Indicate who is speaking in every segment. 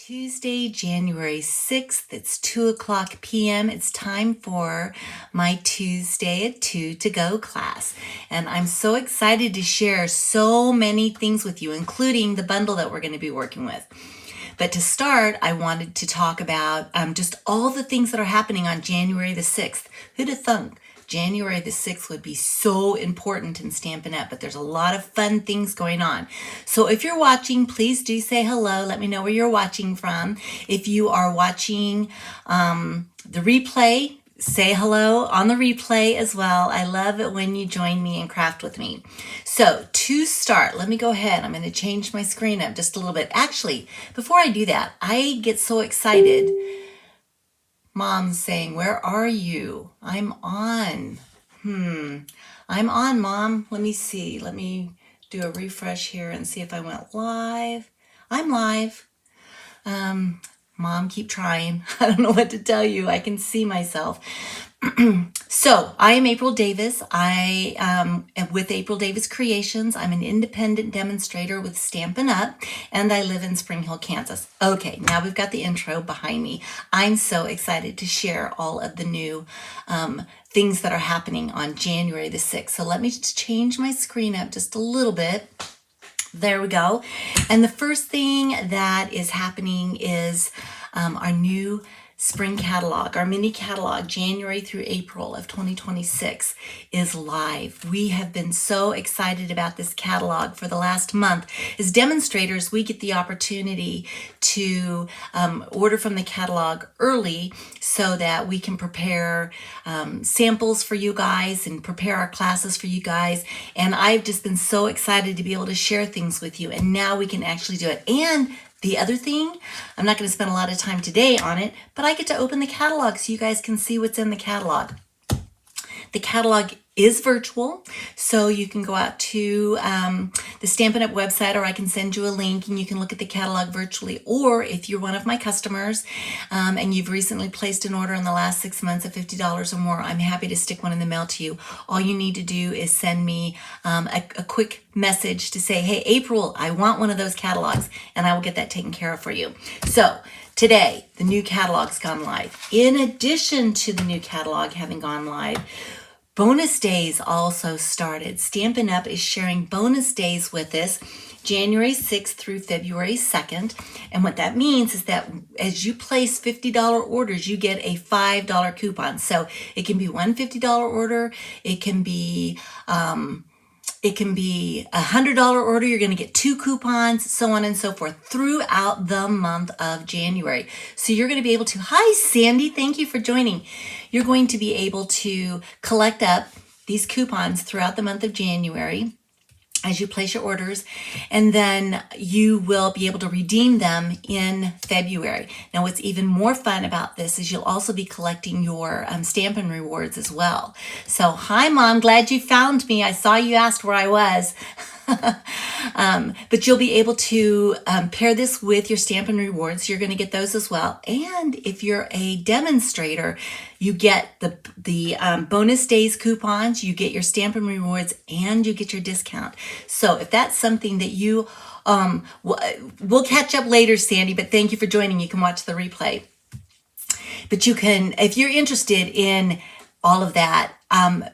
Speaker 1: Tuesday, January 6th. It's 2:00 p.m. It's time for my Tuesday at 2 to go class. And I'm so excited to share so many things with you, including the bundle that we're going to be working with. But to start, I wanted to talk about just all the things that are happening on January the 6th. Who'd have thunk January the 6th would be so important in Stampin' Up!, but there's a lot of fun things going on. So if you're watching, please do say hello. Let me know where you're watching from. If you are watching the replay, say hello on the replay as well. I love it when you join me and craft with me. So to start, let me go ahead. I'm going to change my screen up just a little bit. Actually, before I do that, I get so excited. Mom's saying, where are you? I'm on. I'm on, Mom. Let me see. Let me do a refresh here and see if I went live. I'm live. Mom, keep trying. I don't know what to tell you. I can see myself. So I am April Davis. I am with April Davis Creations. I'm an independent demonstrator with Stampin' Up, and I live in Spring Hill, Kansas. Okay, now we've got the intro behind me. I'm so excited to share all of the new things that are happening on January the 6th. So let me just change my screen up just a little bit. There we go. And the first thing that is happening is our new spring catalog, our mini catalog, January through April of 2026 is live. We have been so excited about this catalog for the last month. As demonstrators, we get the opportunity to order from the catalog early so that we can prepare samples for you guys and prepare our classes for you guys. And I've just been so excited to be able to share things with you. And now we can actually do it. And the other thing, I'm not going to spend a lot of time today on it, but I get to open the catalog so you guys can see what's in the catalog. The catalog is virtual, so you can go out to the Stampin' Up! Website, or I can send you a link and you can look at the catalog virtually. Or if you're one of my customers and you've recently placed an order in the last 6 months of $50 or more, I'm happy to stick one in the mail to you. All you need to do is send me a quick message to say, hey, April, I want one of those catalogs, and I will get that taken care of for you. So today, the new catalog's gone live. In addition to the new catalog having gone live, bonus days also started. Stampin' Up! Is sharing bonus days with us January 6th through February 2nd. And what that means is that as you place $50 orders, you get a $5 coupon. So it can be one $50 order. It can be a $100 order. You're going to get 2 coupons, so on and so forth throughout the month of January. So you're going to be able to, hi, Sandy, thank you for joining. You're going to be able to collect up these coupons throughout the month of January as you place your orders, and then you will be able to redeem them in February. Now, what's even more fun about this is you'll also be collecting your Stampin' rewards as well. So, hi, Mom, glad you found me. I saw you asked where I was. But you'll be able to pair this with your Stampin' rewards. You're going to get those as well. And if you're a demonstrator, you get the bonus days coupons, you get your Stampin' rewards, and you get your discount. So if that's something that you, we'll catch up later, Sandy, but thank you for joining. You can watch the replay. But you can, if you're interested in all of that,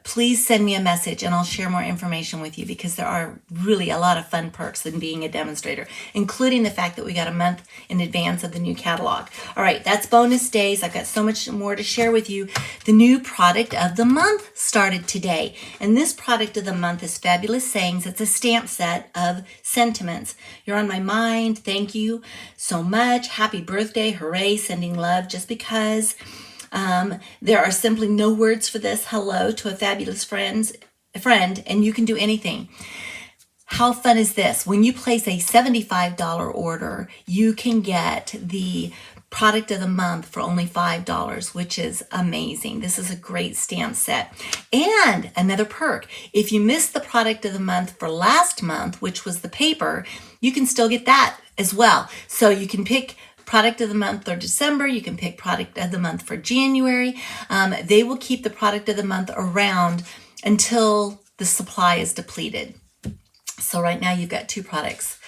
Speaker 1: please send me a message and I'll share more information with you, because there are really a lot of fun perks in being a demonstrator, including the fact that we got a month in advance of the new catalog. All right, that's bonus days. I've got so much more to share with you. The new product of the month started today, and this product of the month is Fabulous Sayings. It's a stamp set of sentiments. You're on my mind. Thank you so much. Happy birthday. Hooray. Sending love just because. There are simply no words for this. Hello to a fabulous friend, and you can do anything. How fun is this? When you place a $75 order, you can get the product of the month for only $5, which is amazing. This is a great stamp set. And another perk, if you missed the product of the month for last month, which was the paper, you can still get that as well. So you can pick product of the month for December. You can pick product of the month for January. They will keep the product of the month around until the supply is depleted. So right now you've got 2 products.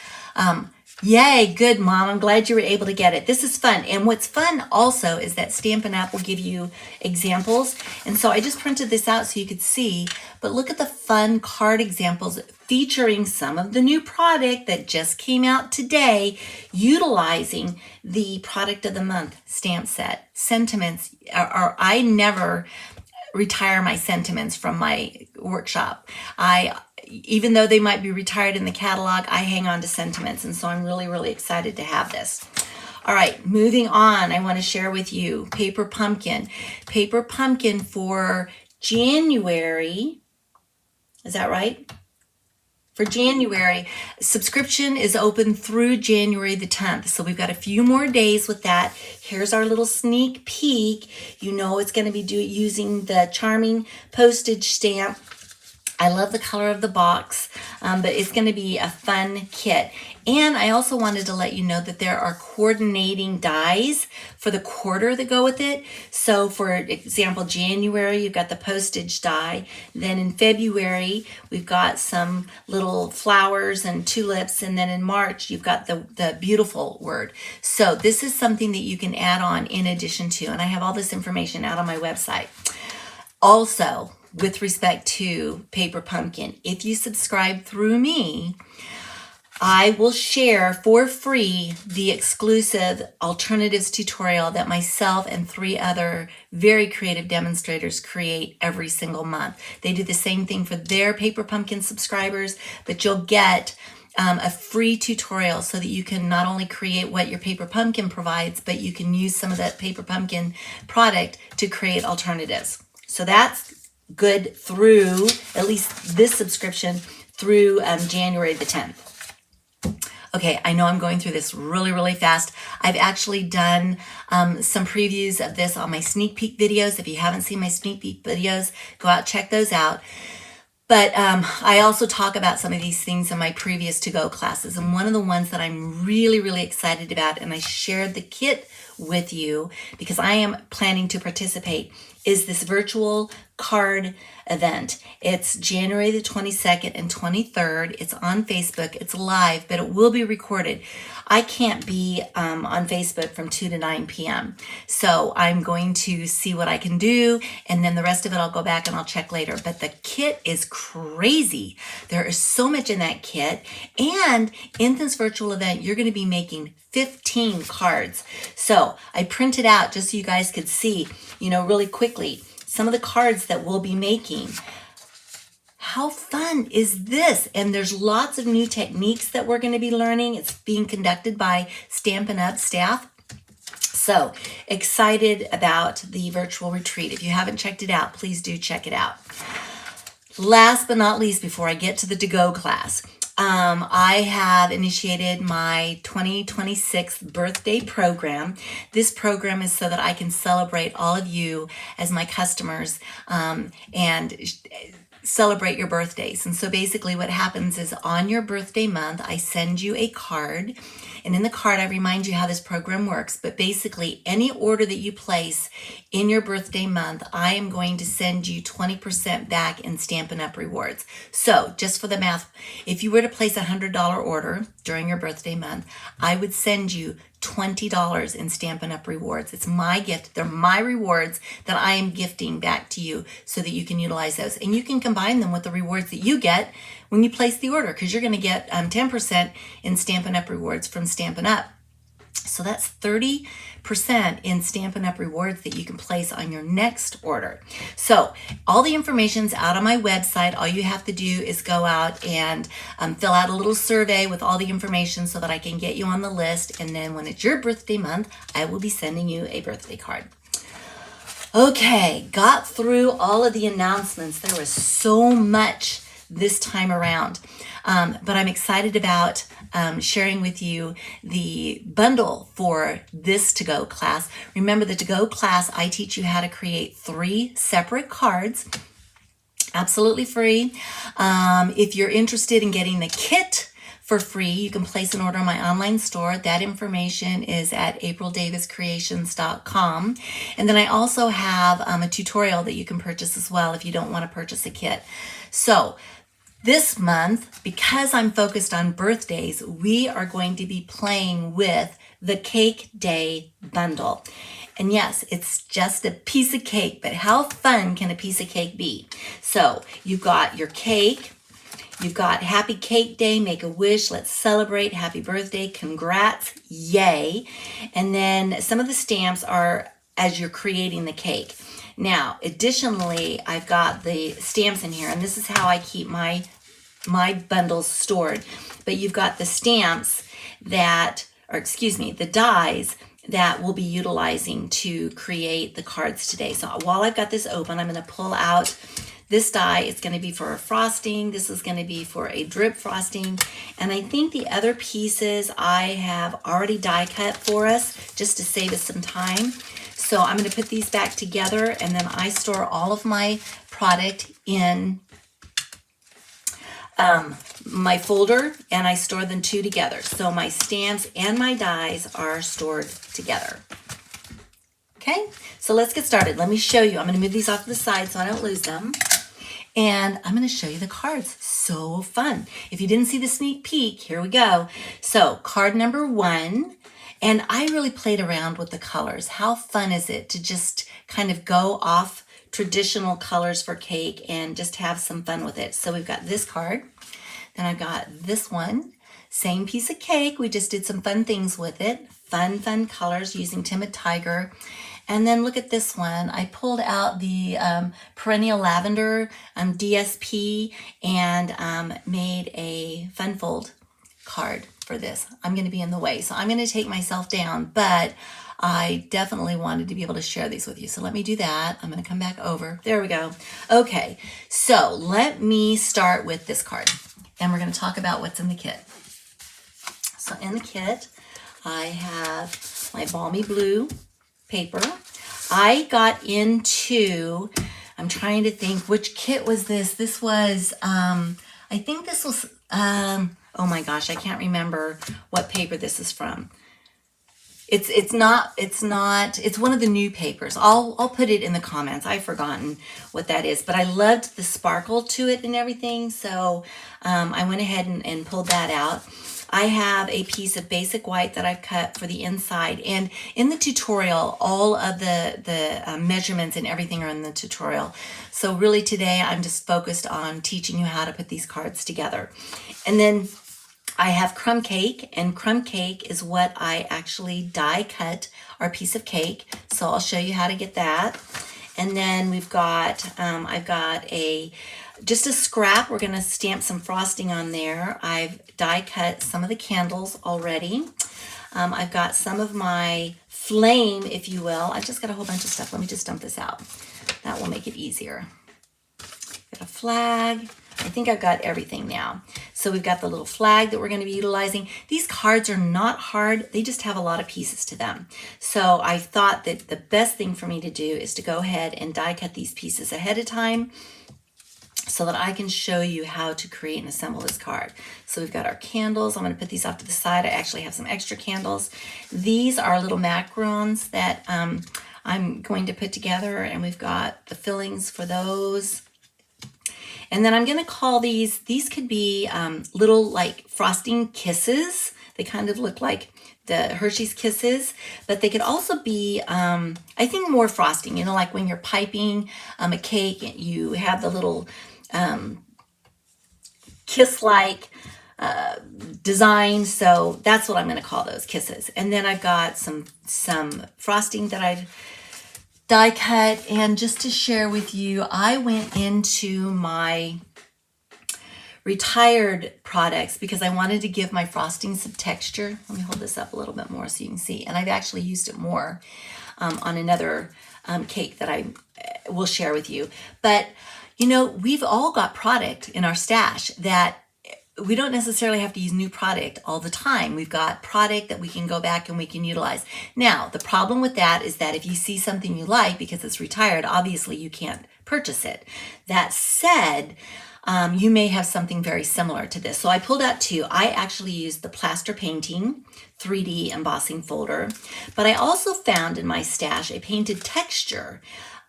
Speaker 1: Yay, good mom. I'm glad you were able to get it. This is fun. And what's fun also is that Stampin' Up! Will give you examples. And so I just printed this out so you could see, but look at the fun card examples featuring some of the new product that just came out today, utilizing the product of the month stamp set. Sentiments are I never retire my sentiments from my workshop. Even though they might be retired in the catalog, I hang on to sentiments. And so I'm really, really excited to have this. All right, moving on, I want to share with you Paper Pumpkin. Paper Pumpkin for January. Is that right? For January, subscription is open through January the 10th. So we've got a few more days with that. Here's our little sneak peek. You know it's going to be using the charming postage stamp. I love the color of the box, but it's going to be a fun kit. And I also wanted to let you know that there are coordinating dies for the quarter that go with it. So for example, January, you've got the postage die. Then in February, we've got some little flowers and tulips. And then in March, you've got the beautiful word. So this is something that you can add on in addition to, and I have all this information out on my website. Also, with respect to Paper Pumpkin, if you subscribe through me, I will share for free the exclusive alternatives tutorial that myself and 3 other very creative demonstrators create every single month. They do the same thing for their Paper Pumpkin subscribers, but you'll get a free tutorial so that you can not only create what your Paper Pumpkin provides, but you can use some of that Paper Pumpkin product to create alternatives. So that's good through at least this subscription through January the 10th. Okay, I know I'm going through this really, really fast. I've actually done some previews of this on my sneak peek videos. If you haven't seen my sneak peek videos, go out, check those out. But I also talk about some of these things in my previous to-go classes. And one of the ones that I'm really, really excited about, and I shared the kit with you because I am planning to participate, is this virtual card event. It's January the 22nd and 23rd. It's on Facebook. It's live, but it will be recorded. I can't be on Facebook from 2 to 9 p.m. So I'm going to see what I can do, and then the rest of it I'll go back and I'll check later. But the kit is crazy. There is so much in that kit. And in this virtual event, you're going to be making 15 cards. So I printed out just so you guys could see, really quickly, some of the cards that we'll be making. How fun is this? And there's lots of new techniques that we're going to be learning. It's being conducted by Stampin' Up! Staff. So excited about the virtual retreat. If you haven't checked it out, please do check it out. Last but not least, before I get to the to-go class, I have initiated my 2026 birthday program. This program is so that I can celebrate all of you as my customers and celebrate your birthdays. And so basically what happens is on your birthday month, I send you a card. And in the card, I remind you how this program works. But basically, any order that you place in your birthday month, I am going to send you 20% back in Stampin' Up! Rewards. So just for the math, if you were to place a $100 order during your birthday month, I would send you $20 in Stampin' Up! Rewards. It's my gift. They're my rewards that I am gifting back to you so that you can utilize those. And you can combine them with the rewards that you get when you place the order, because you're going to get 10% in Stampin' Up! Rewards from Stampin' Up! So that's 30% in Stampin' Up! Rewards that you can place on your next order. So all the information's out on my website. All you have to do is go out and fill out a little survey with all the information so that I can get you on the list. And then when it's your birthday month, I will be sending you a birthday card. Okay, got through all of the announcements. There was so much this time around. But I'm excited about sharing with you the bundle for this to-go class. Remember, the to-go class, I teach you how to create 3 separate cards, absolutely free. If you're interested in getting the kit for free, you can place an order on my online store. That information is at aprildaviscreations.com. And then I also have a tutorial that you can purchase as well if you don't want to purchase a kit. So This month, because I'm focused on birthdays, we are going to be playing with the Cake Day bundle. And yes, it's just a piece of cake, but how fun can a piece of cake be? So you've got your cake, you've got Happy Cake Day, make a wish, let's celebrate, happy birthday, congrats, yay. And then some of the stamps are as you're creating the cake. Now, additionally, I've got the stamps in here, and this is how I keep my bundles stored. But you've got the stamps that, or excuse me, the dies that we'll be utilizing to create the cards today. So while I've got this open, I'm going to pull out this die. It's going to be for a frosting. This is going to be for a drip frosting. And I think the other pieces I have already die cut for us just to save us some time. So I'm going to put these back together, and then I store all of my product in my folder, and I store them two together. So my stamps and my dies are stored together. Okay, so let's get started. Let me show you. I'm going to move these off to the side so I don't lose them. And I'm going to show you the cards. So fun. If you didn't see the sneak peek, here we go. So card number 1. And I really played around with the colors. How fun is it to just kind of go off traditional colors for cake and just have some fun with it? So we've got this card. Then I've got this one. Same piece of cake. We just did some fun things with it. Fun colors using Timid Tiger. And then look at this one. I pulled out the Perennial Lavender DSP and made a fun fold card for this. I'm going to be in the way, so I'm going to take myself down, but I definitely wanted to be able to share these with you. So let me do that. I'm going to come back over. There we go. Okay, so let me start with this card, and we're going to talk about what's in the kit. So in the kit, I have my balmy blue paper. I got into, I'm trying to think, which kit was this? This was, I think this was, oh my gosh, I can't remember what paper this is from. It's one of the new papers. I'll put it in the comments. I've forgotten what that is, but I loved the sparkle to it and everything. So I went ahead and pulled that out. I have a piece of basic white that I've cut for the inside, and in the tutorial, all of the measurements and everything are in the tutorial. So really today, I'm just focused on teaching you how to put these cards together. And then I have crumb cake, and crumb cake is what I actually die cut our piece of cake. So I'll show you how to get that. And then we've got, I've got just a scrap. We're gonna stamp some frosting on there. I've die cut some of the candles already. I've got some of my flame, if you will. I've just got a whole bunch of stuff. Let me just dump this out. That will make it easier. Got a flag. I think I've got everything now. So we've got the little flag that we're going to be utilizing. These cards are not hard. They just have a lot of pieces to them. So I thought that the best thing for me to do is to go ahead and die cut these pieces ahead of time so that I can show you how to create and assemble this card. So we've got our candles. I'm going to put these off to the side. I actually have some extra candles. These are little macarons that I'm going to put together, and we've got the fillings for those. And then I'm going to call these could be little like frosting kisses. They kind of look like the Hershey's Kisses, but they could also be, I think, more frosting, you know, like when you're piping a cake, you have the little kiss-like design. So that's what I'm going to call those, kisses. And then I've got some frosting that I've die cut, and just to share with you, I went into my retired products because I wanted to give my frosting some texture. Let me hold this up a little bit more so you can see. And I've actually used it more on another cake that I will share with you. But, you know, we've all got product in our stash that we don't necessarily have to use new product all the time. We've got product that we can go back and we can utilize. Now, the problem with that is that if you see something you like because it's retired, obviously you can't purchase it. That said, you may have something very similar to this. So I pulled out two. I actually used the Plaster Painting 3D embossing folder, but I also found in my stash a painted texture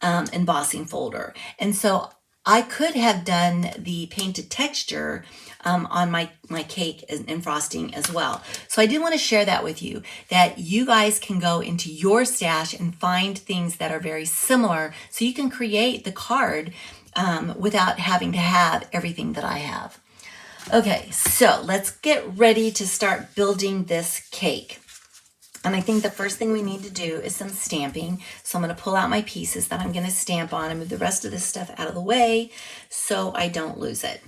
Speaker 1: embossing folder. And so I could have done the painted texture on my cake and frosting as well. So I did want to share that with you, that you guys can go into your stash and find things that are very similar so you can create the card without having to have everything that I have. Okay, so let's get ready to start building this cake. And I think the first thing we need to do is some stamping. So I'm going to pull out my pieces that I'm going to stamp on and move the rest of this stuff out of the way so I don't lose it.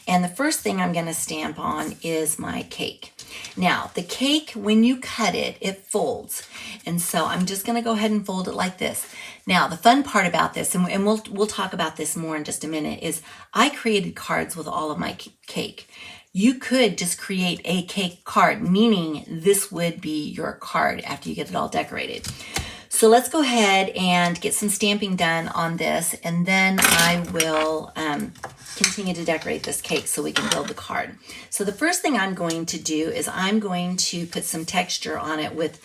Speaker 1: And the first thing I'm going to stamp on is my cake. Now, the cake, when you cut it, it folds. And so I'm just going to go ahead and fold it like this. Now, the fun part about this, and we'll talk about this more in just a minute, is I created cards with all of my cake. You could just create a cake card, meaning this would be your card after you get it all decorated. So let's go ahead and get some stamping done on this, and then I will continue to decorate this cake so we can build the card. So the first thing I'm going to do is I'm going to put some texture on it with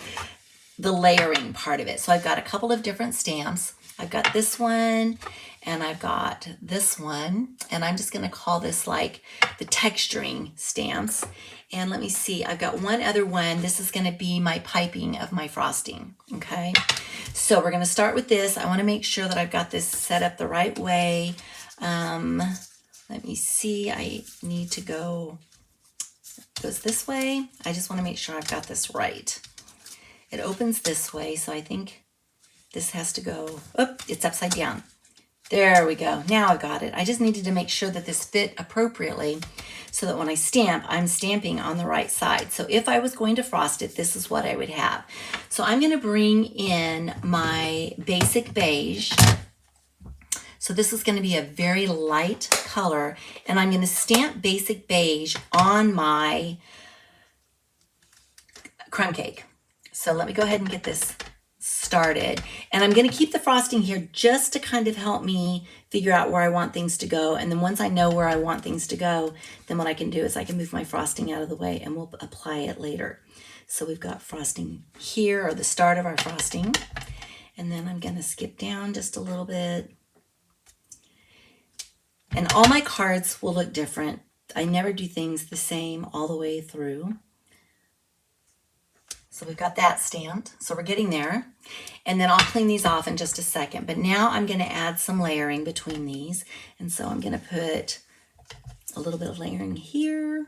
Speaker 1: the layering part of it. So I've got a couple of different stamps. I've got this one, and I've got this one, and I'm just going to call this like the texturing stamps. And let me see, I've got one other one. This is going to be my piping of my frosting. Okay, so we're going to start with this. I want to make sure that I've got this set up the right way. Let me see, I need to go, it goes this way. I just want to make sure I've got this right. It opens this way, so I think this has to go, oh, it's upside down. There we go. Now I got it. I just needed to make sure that this fit appropriately so that when I stamp, I'm stamping on the right side. So if I was going to frost it, this is what I would have. So I'm going to bring in my basic beige. So this is going to be a very light color, and I'm going to stamp basic beige on my crumb cake. So let me go ahead and get this started. And I'm going to keep the frosting here just to kind of help me figure out where I want things to go. And then once I know where I want things to go, then what I can do is I can move my frosting out of the way and we'll apply it later. So we've got frosting here, or the start of our frosting. And then I'm going to skip down just a little bit. And all my cards will look different. I never do things the same all the way through. So we've got that stamped. So we're getting there. And then I'll clean these off in just a second. But now I'm going to add some layering between these. And so I'm going to put a little bit of layering here.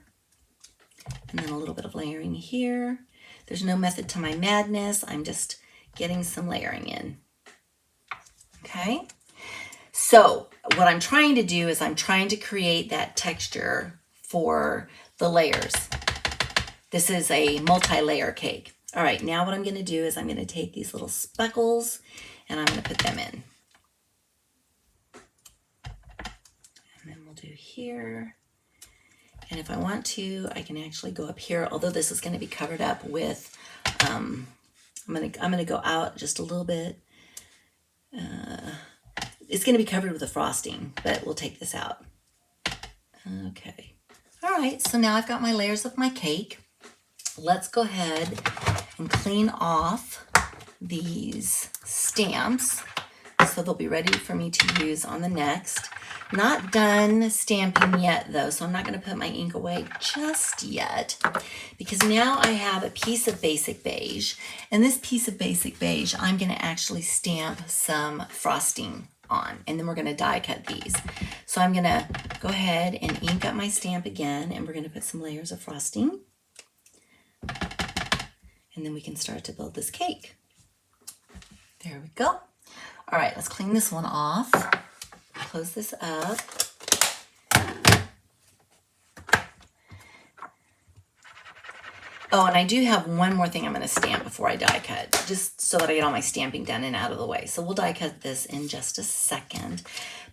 Speaker 1: And then a little bit of layering here. There's no method to my madness. I'm just getting some layering in. Okay. So what I'm trying to do is I'm trying to create that texture for the layers. This is a multi-layer cake. All right, now what I'm going to do is I'm going to take these little speckles and I'm going to put them in. And then we'll do here. And if I want to, I can actually go up here, although this is going to be covered up with, I'm going to go out just a little bit. It's going to be covered with a frosting, but we'll take this out. Okay. All right, so now I've got my layers of my cake. Let's go ahead and clean off these stamps so they'll be ready for me to use on the next. Not done stamping yet though, so I'm not going to put my ink away just yet, because now I have a piece of basic beige, and this piece of basic beige I'm going to actually stamp some frosting on, and then we're going to die cut these. So I'm going to go ahead and ink up my stamp again, and we're going to put some layers of frosting, and then we can start to build this cake. There we go. All right, let's clean this one off. Close this up. Oh, and I do have one more thing I'm going to stamp before I die cut, just so that I get all my stamping done and out of the way. So we'll die cut this in just a second.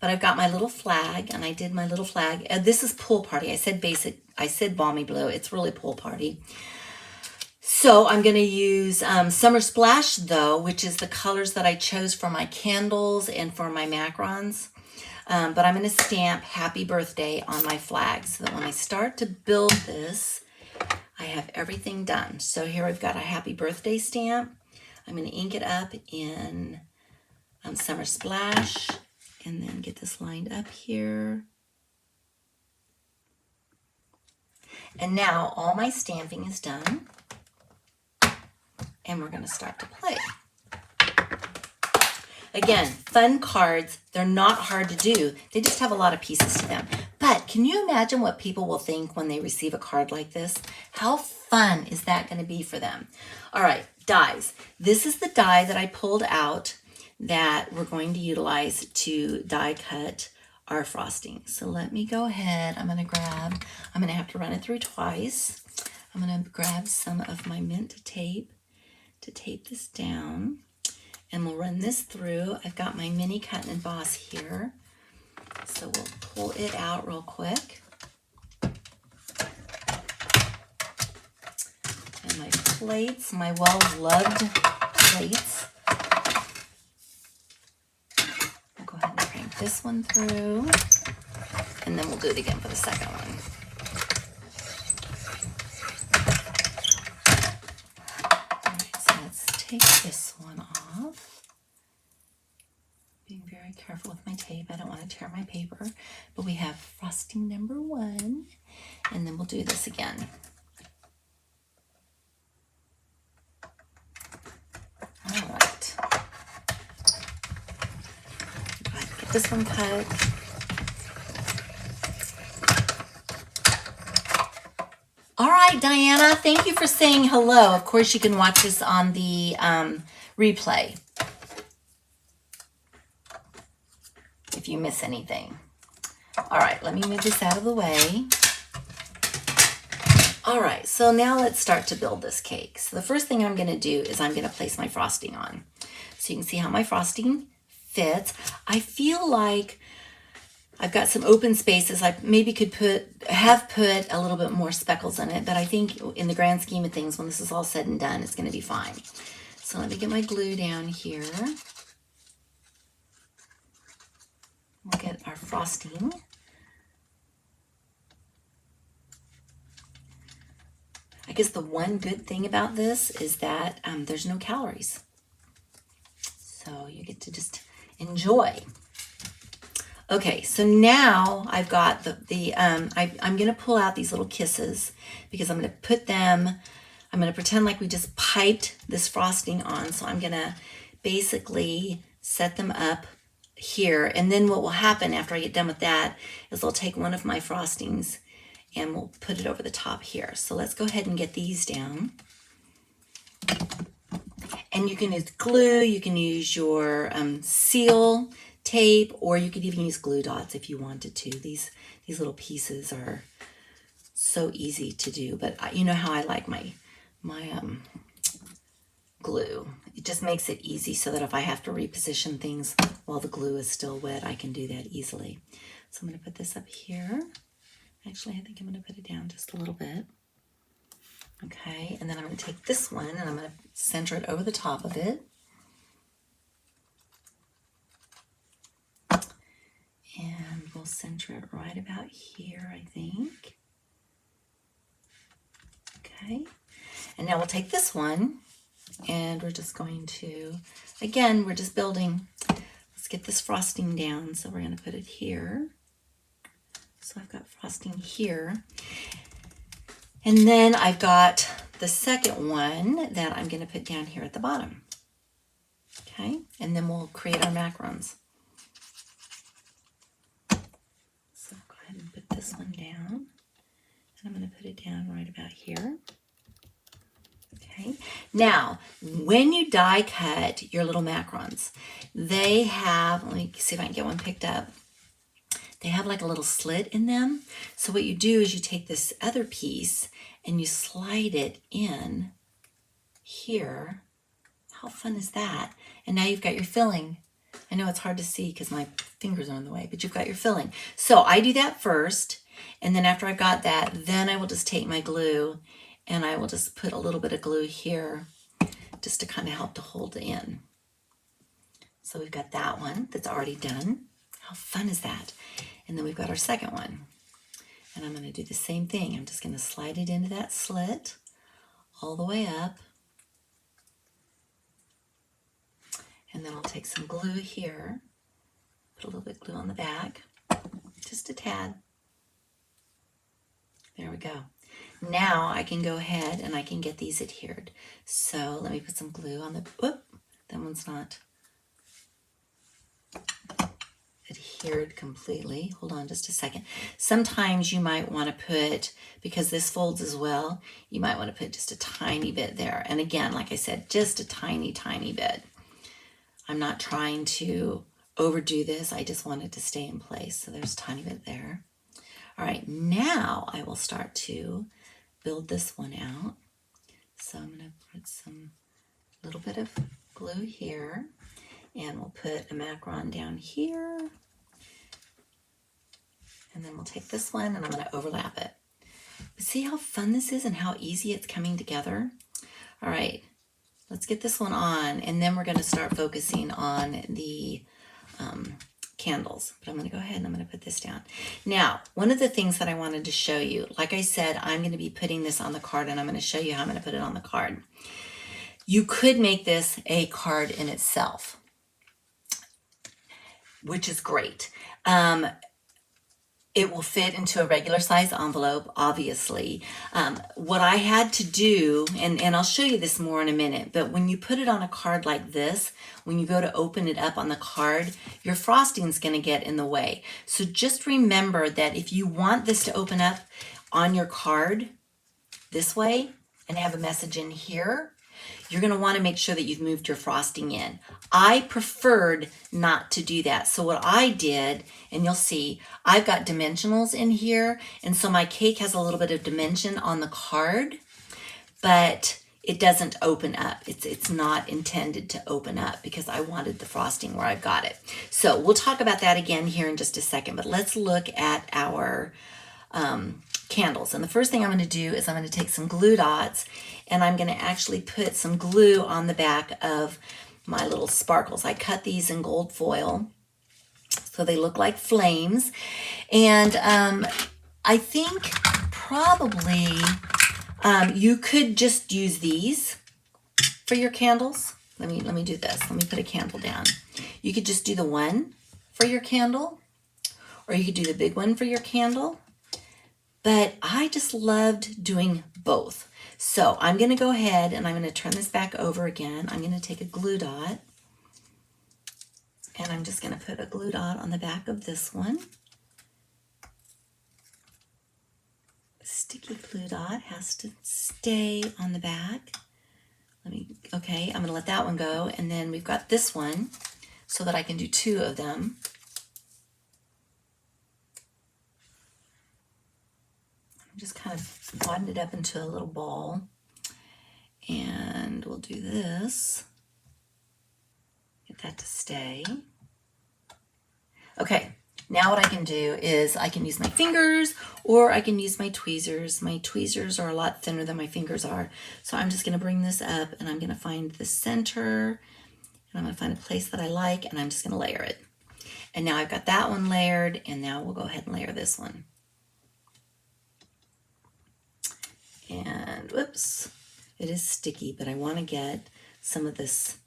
Speaker 1: But I've got my little flag, and I did my little flag. This is Pool Party. I said basic, I said balmy blue. It's really Pool Party. So I'm going to use Summer Splash, though, which is the colors that I chose for my candles and for my macarons. But I'm going to stamp Happy Birthday on my flag so that when I start to build this, I have everything done. So here I've got a Happy Birthday stamp. I'm going to ink it up in Summer Splash. and then get this lined up here. And now all my stamping is done, and we're going to start to play. Again, fun cards, they're not hard to do. They just have a lot of pieces to them. But can you imagine what people will think when they receive a card like this? How fun is that going to be for them? All right, dies. This is the die that I pulled out that we're going to utilize to die cut our frosting. So let me go ahead. I'm going to have to run it through twice. I'm going to grab some of my mint tape to tape this down. And we'll run this through. I've got my mini cut and emboss here. So we'll pull it out real quick. And my plates, my well-loved plates. I'll go ahead and crank this one through. And then we'll do it again for the second one. All right, so let's take this one off. Being very careful with my tape. I don't want to tear my paper. But we have frosting number 1. And then we'll do this again. All right. Go ahead and get this one cut. All right, Diana, thank you for saying hello. Of course, you can watch this on the replay if you miss anything. All right, let me move this out of the way. All right, so now let's start to build this cake. So the first thing I'm going to do is I'm going to place my frosting on. So you can see how my frosting fits. I feel like I've got some open spaces. I maybe could have put a little bit more speckles in it, but I think in the grand scheme of things, when this is all said and done, it's going to be fine. So let me get my glue down here. We'll get our frosting. I guess the one good thing about this is that there's no calories. So you get to just enjoy. Okay, so now I've got I'm going to pull out these little kisses because I'm going to put them, I'm going to pretend like we just piped this frosting on. So I'm going to basically set them up here. And then what will happen after I get done with that is I'll take one of my frostings and we'll put it over the top here. So let's go ahead and get these down. And you can use glue, you can use your seal tape, or you could even use glue dots if you wanted to. These little pieces are so easy to do, but you know how I like my glue. It just makes it easy so that if I have to reposition things while the glue is still wet, I can do that easily. So I'm going to put this up here. Actually, I think I'm going to put it down just a little bit. Okay, and then I'm going to take this one and I'm going to center it over the top of it. And we'll center it right about here, I think. Okay, and now we'll take this one and we're just going to, again, we're just building. Let's get this frosting down. So we're going to put it here. So I've got frosting here. And then I've got the second one that I'm going to put down here at the bottom. Okay, and then we'll create our macarons. So go ahead and put this one down. And I'm going to put it down right about here. Okay, now when you die cut your little macarons, they have, let me see if I can get one picked up. They have like a little slit in them. So what you do is you take this other piece and you slide it in here. How fun is that? And now you've got your filling. I know it's hard to see because my fingers are in the way, but you've got your filling. So I do that first. And then after I've got that, then I will just take my glue and I will just put a little bit of glue here just to kind of help to hold it in. So we've got that one that's already done. How fun is that? And then we've got our second one. And I'm going to do the same thing. I'm just going to slide it into that slit all the way up. And then I'll take some glue here, Put a little bit of glue on the back, just a tad. There we go. Now I can go ahead and I can get these adhered. So let me put some glue on the, whoop, that one's not adhered completely. Hold on just a second. Sometimes you might want to put, because this folds as well, you might want to put just a tiny bit there. And again, like I said, just a tiny, tiny bit. I'm not trying to overdo this. I just want it to stay in place. So there's a tiny bit there. All right, now I will start to build this one out. So I'm going to put some little bit of glue here, and we'll put a macaron down here. And then we'll take this one and I'm going to overlap it. But see how fun this is and how easy it's coming together? All right, let's get this one on, and then we're going to start focusing on the candles. But I'm going to go ahead and I'm going to put this down. Now, one of the things that I wanted to show you, like I said, I'm going to be putting this on the card, and I'm going to show you how I'm going to put it on the card. You could make this a card in itself, which is great. It will fit into a regular size envelope, obviously. What I had to do, and I'll show you this more in a minute, but when you put it on a card like this, when you go to open it up on the card, your frosting is going to get in the way. So just remember that if you want this to open up on your card this way and have a message in here, you're going to want to make sure that you've moved your frosting in. I preferred not to do that. So what I did, and you'll see, I've got dimensionals in here. And so my cake has a little bit of dimension on the card, but it doesn't open up. It's not intended to open up because I wanted the frosting where I've got it. So we'll talk about that again here in just a second, but let's look at our candles. And the first thing I'm going to do is I'm going to take some glue dots, and I'm going to actually put some glue on the back of my little sparkles. I cut these in gold foil so they look like flames. And I think probably you could just use these for your candles. Let me do this. Let me put a candle down. You could just do the one for your candle, or you could do the big one for your candle. But I just loved doing both. So I'm going to go ahead and I'm going to turn this back over again. I'm going to take a glue dot, and I'm just going to put a glue dot on the back of this one. Sticky glue dot has to stay on the back. Okay, I'm going to let that one go. And then we've got this one so that I can do two of them. Just kind of widen it up into a little ball, and we'll do this. Get that to stay. Okay, now what I can do is I can use my fingers, or I can use my tweezers. My tweezers are a lot thinner than my fingers are, so I'm just going to bring this up, and I'm going to find the center, and I'm going to find a place that I like, and I'm just going to layer it. And now I've got that one layered, and now we'll go ahead and layer this one. And whoops, it is sticky, but I want to get some of this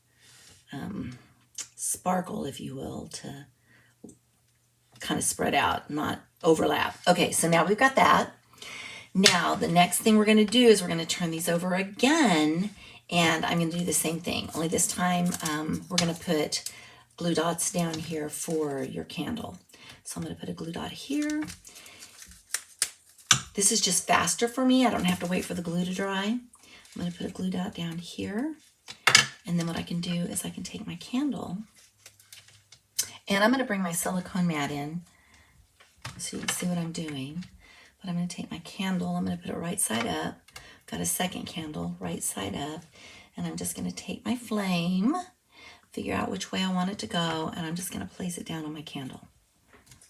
Speaker 1: sparkle, if you will, to kind of spread out, not overlap. Okay, so now we've got that. Now the next thing we're going to do is we're going to turn these over again, and I'm going to do the same thing, only this time we're going to put glue dots down here for your candle. So I'm going to put a glue dot here. This is just faster for me. I don't have to wait for the glue to dry. I'm going to put a glue dot down here. And then what I can do is I can take my candle, and I'm going to bring my silicone mat in so you can see what I'm doing. But I'm going to take my candle, I'm going to put it right side up. Got a second candle right side up. And I'm just going to take my flame, figure out which way I want it to go, and I'm just going to place it down on my candle.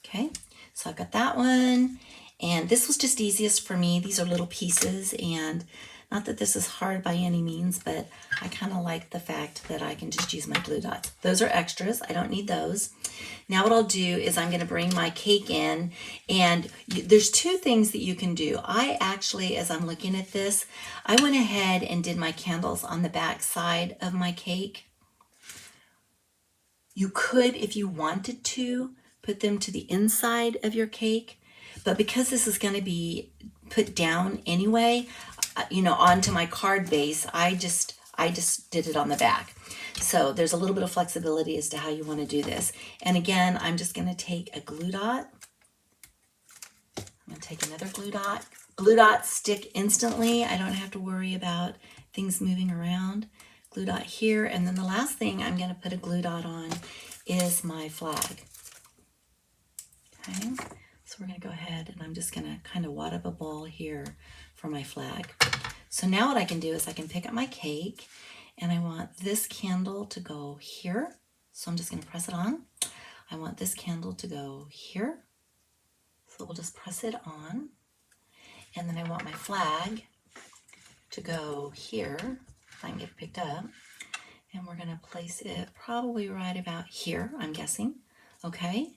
Speaker 1: Okay, so I've got that one. And this was just easiest for me. These are little pieces, and not that this is hard by any means, but I kind of like the fact that I can just use my glue dots. Those are extras. I don't need those. Now what I'll do is I'm going to bring my cake in, and there's two things that you can do. I actually, as I'm looking at this, I went ahead and did my candles on the back side of my cake. You could, if you wanted to, put them to the inside of your cake, but because this is going to be put down anyway, onto my card base, I just did it on the back. So there's a little bit of flexibility as to how you want to do this. And again, I'm just going to take a glue dot. I'm going to take another glue dot. Glue dots stick instantly. I don't have to worry about things moving around. Glue dot here, and then the last thing I'm going to put a glue dot on is my flag. Okay, so we're going to go ahead and I'm just going to kind of wad up a ball here for my flag. So now what I can do is I can pick up my cake, and I want this candle to go here. So I'm just going to press it on. I want this candle to go here. So we'll just press it on. And then I want my flag to go here, if I can get it picked up. And we're going to place it probably right about here, I'm guessing. Okay.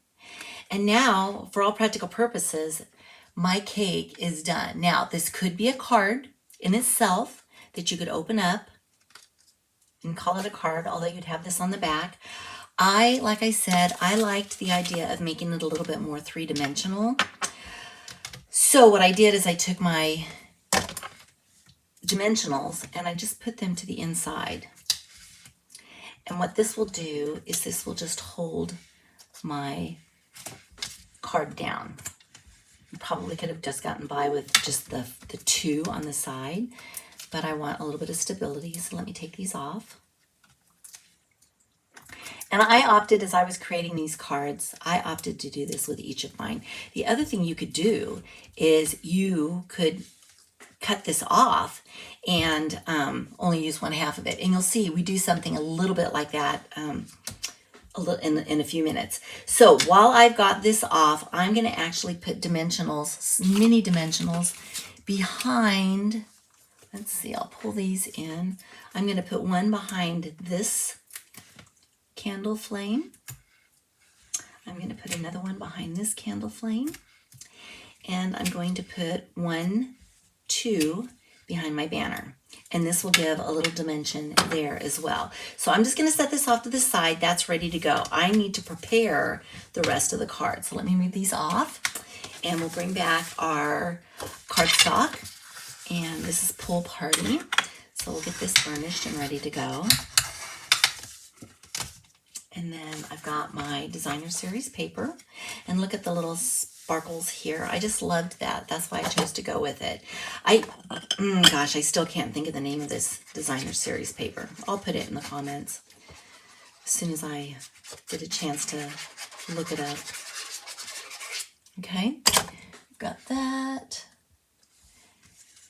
Speaker 1: And now, for all practical purposes, my cake is done. Now, this could be a card in itself that you could open up and call it a card, although you'd have this on the back. Like I said, I liked the idea of making it a little bit more three-dimensional. So what I did is I took my dimensionals and I just put them to the inside. And what this will do is this will just hold my card down. You probably could have just gotten by with just the two on the side, but I want a little bit of stability, so let me take these off. And I opted, as I was creating these cards, I opted to do this with each of mine. The other thing you could do is you could cut this off and only use one half of it. And you'll see we do something a little bit like that in a few minutes. So while I've got this off, I'm going to actually put dimensionals, mini dimensionals, behind. Let's see, I'll pull these in. I'm going to put one behind this candle flame. I'm going to put another one behind this candle flame. And I'm going to put 1, 2 behind my banner. And this will give a little dimension there as well. So I'm just going to set this off to the side. That's ready to go. I need to prepare the rest of the cards. So let me move these off. And we'll bring back our cardstock. And this is Pool Party. So we'll get this burnished and ready to go. And then I've got my designer series paper. And look at the little sparkles here. I just loved that. That's why I chose to go with it. Gosh, I still can't think of the name of this designer series paper. I'll put it in the comments as soon as I get a chance to look it up. Okay, got that.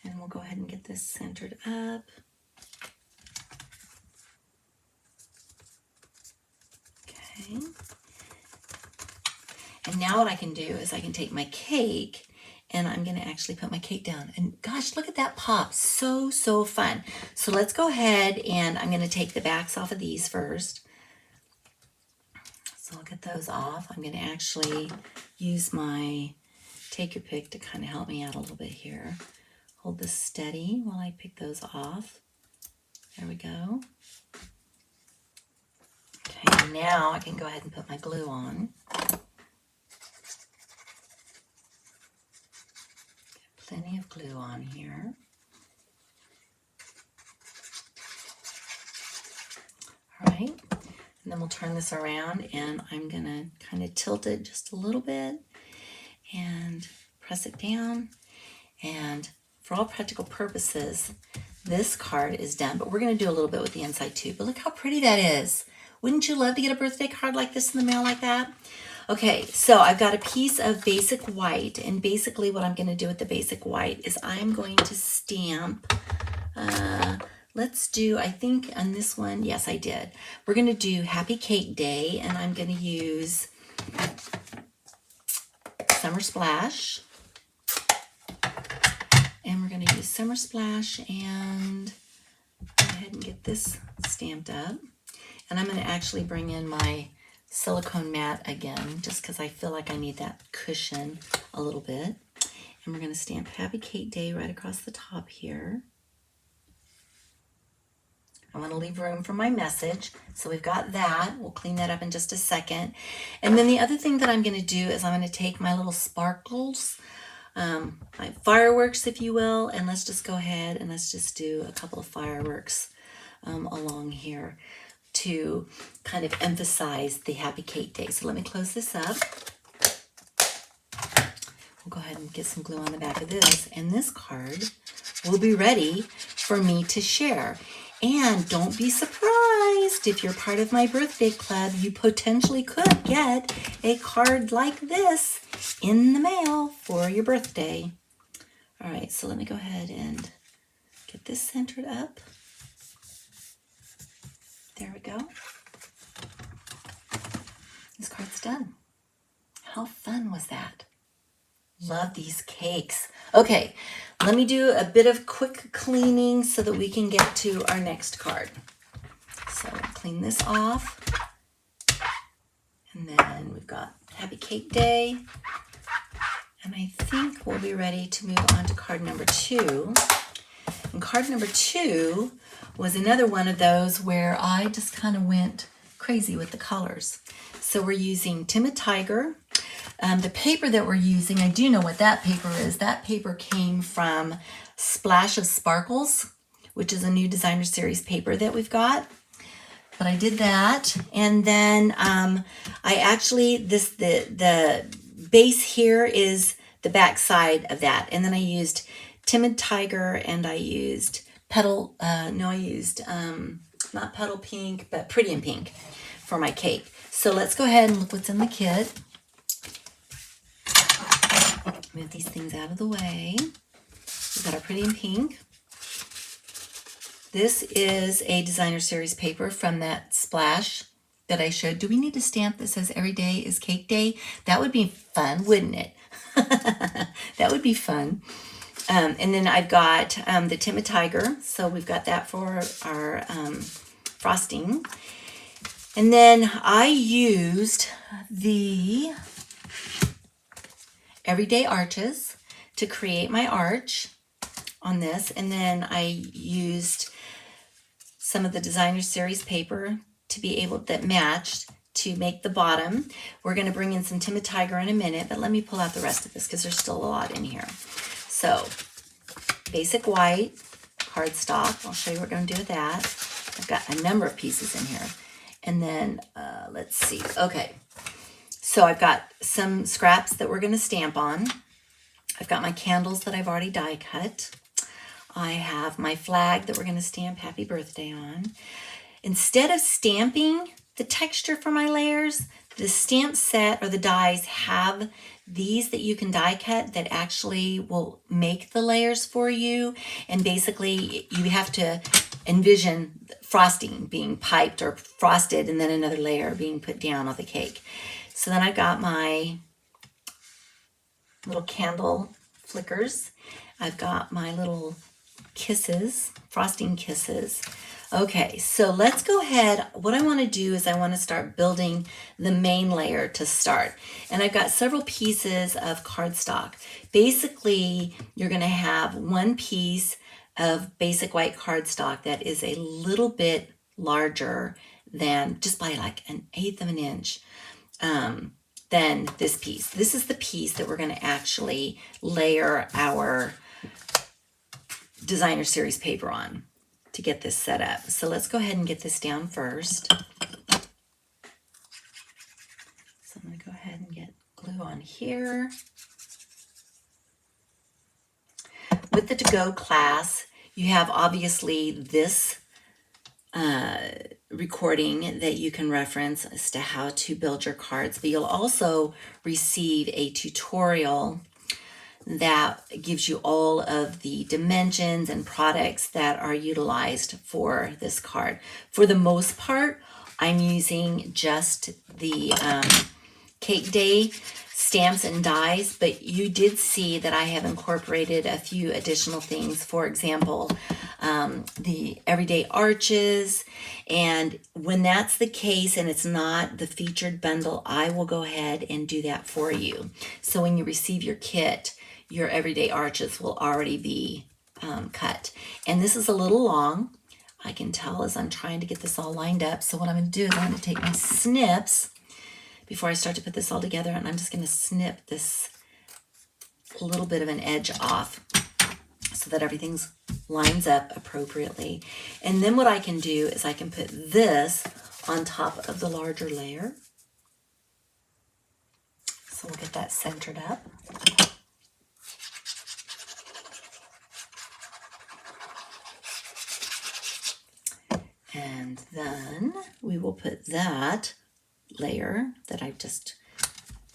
Speaker 1: And we'll go ahead and get this centered up. Okay. And now what I can do is I can take my cake and I'm going to actually put my cake down. And gosh, look at that pop. So, so fun. So let's go ahead and I'm going to take the backs off of these first. So I'll get those off. I'm going to actually use my take your pick to kind of help me out a little bit here. Hold this steady while I pick those off. There we go. Okay, now I can go ahead and put my glue on. Plenty of glue on here. All right, and then we'll turn this around and I'm gonna kind of tilt it just a little bit and press it down. And for all practical purposes, this card is done, but we're gonna do a little bit with the inside too. But look how pretty that is. Wouldn't you love to get a birthday card like this in the mail like that? Okay, so I've got a piece of basic white, and basically what I'm going to do with the basic white is I'm going to stamp, let's do, I think on this one, yes I did. We're going to do Happy Cake Day, and I'm going to use Summer Splash. And we're going to use Summer Splash and go ahead and get this stamped up. And I'm going to actually bring in my silicone mat again, just because I feel like I need that cushion a little bit. And we're going to stamp Happy Cake Day right across the top here. I want to leave room for my message. So we've got that. We'll clean that up in just a second. And then the other thing that I'm going to do is I'm going to take my little sparkles, my fireworks, if you will, and let's just go ahead and let's just do a couple of fireworks along here to kind of emphasize the Happy Cake Day. So let me close this up. We'll go ahead and get some glue on the back of this, and this card will be ready for me to share. And don't be surprised if you're part of my birthday club, you potentially could get a card like this in the mail for your birthday. All right, so let me go ahead and get this centered up. There we go. This card's done. How fun was that? Love these cakes. Okay, let me do a bit of quick cleaning so that we can get to our next card. So clean this off. And then we've got Happy Cake Day. And I think we'll be ready to move on to card number 2. And card number 2 was another one of those where I just kind of went crazy with the colors. So we're using Timid Tiger. The paper that we're using, I do know what that paper is. That paper came from Splash of Sparkles, which is a new designer series paper that we've got. But I did that, and then I actually the base here is the back side of that, and then I used Timid Tiger, and I used not Petal Pink, but Pretty in Pink for my cake. So let's go ahead and look what's in the kit. Move these things out of the way. We've got our Pretty in Pink. This is a designer series paper from that Splash that I showed. Do we need a stamp that says every day is cake day? That would be fun, wouldn't it? That would be fun. And then I've got the Timid Tiger. So we've got that for our frosting. And then I used the Everyday Arches to create my arch on this. And then I used some of the designer series paper to be able, that matched, to make the bottom. We're going to bring in some Timid Tiger in a minute, but let me pull out the rest of this because there's still a lot in here. So basic white cardstock. I'll show you what we're going to do with that. I've got a number of pieces in here. And then let's see. Okay. So I've got some scraps that we're going to stamp on. I've got my candles that I've already die cut. I have my flag that we're going to stamp Happy Birthday on. Instead of stamping the texture for my layers, the stamp set or the dies have these that you can die cut that actually will make the layers for you. And basically you have to envision frosting being piped or frosted and then another layer being put down on the cake. So then I've got my little candle flickers. I've got my little kisses, frosting kisses. Okay, so let's go ahead. What I want to do is I want to start building the main layer to start. And I've got several pieces of cardstock. Basically, you're going to have one piece of basic white cardstock that is a little bit larger than, just by like 1/8 of an inch, than this piece. This is the piece that we're going to actually layer our designer series paper on to get this set up. So let's go ahead and get this down first. So I'm going to go ahead and get glue on here. With the to-go class, you have obviously this recording that you can reference as to how to build your cards, but you'll also receive a tutorial that gives you all of the dimensions and products that are utilized for this card. For the most part, I'm using just the Cake Day stamps and dies, but you did see that I have incorporated a few additional things. For example, the Everyday Arches, and when that's the case and it's not the featured bundle, I will go ahead and do that for you. So when you receive your kit, your Everyday Arches will already be cut. And this is a little long. I can tell as I'm trying to get this all lined up. So what I'm going to do is I'm going to take my snips before I start to put this all together, and I'm just going to snip this little bit of an edge off so that everything lines up appropriately. And then what I can do is I can put this on top of the larger layer. So we'll get that centered up. And then we will put that layer that I just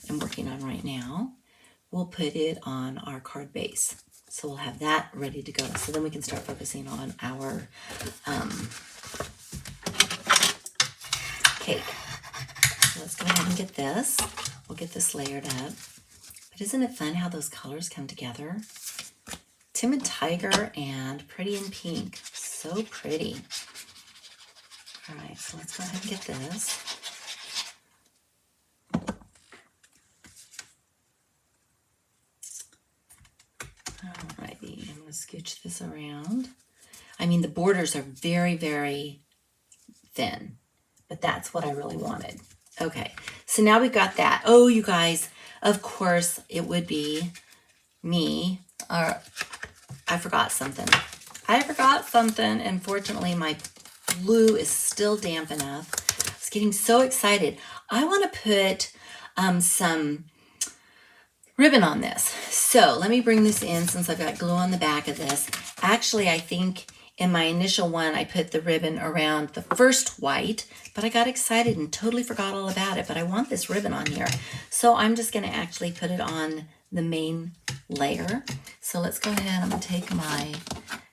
Speaker 1: am working on right now, we'll put it on our card base. So we'll have that ready to go. So then we can start focusing on our cake. So let's go ahead and get this. We'll get this layered up. But isn't it fun how those colors come together? Timid Tiger and Pretty in Pink. So pretty. All right, so let's go ahead and get this. Alrighty, I'm going to scooch this around. I mean, the borders are very, very thin, but that's what I really wanted. Okay, so now we've got that. Oh, you guys, of course, it would be me. Or I forgot something. Unfortunately, my glue is still damp enough. I was getting so excited. I want to put some ribbon on this. So let me bring this in since I've got glue on the back of this. Actually, I think in my initial one, I put the ribbon around the first white, but I got excited and totally forgot all about it. But I want this ribbon on here. So I'm just going to actually put it on the main layer. So let's go ahead. I'm going to take my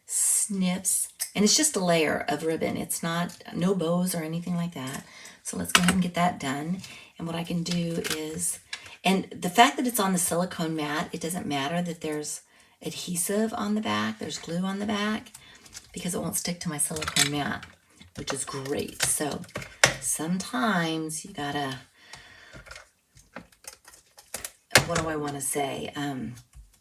Speaker 1: snips, and it's just a layer of ribbon. It's not, no bows or anything like that. So let's go ahead and get that done. And what I can do is, and the fact that it's on the silicone mat, it doesn't matter that there's adhesive on the back, there's glue on the back, because it won't stick to my silicone mat, which is great. So sometimes you gotta, what do I want to say?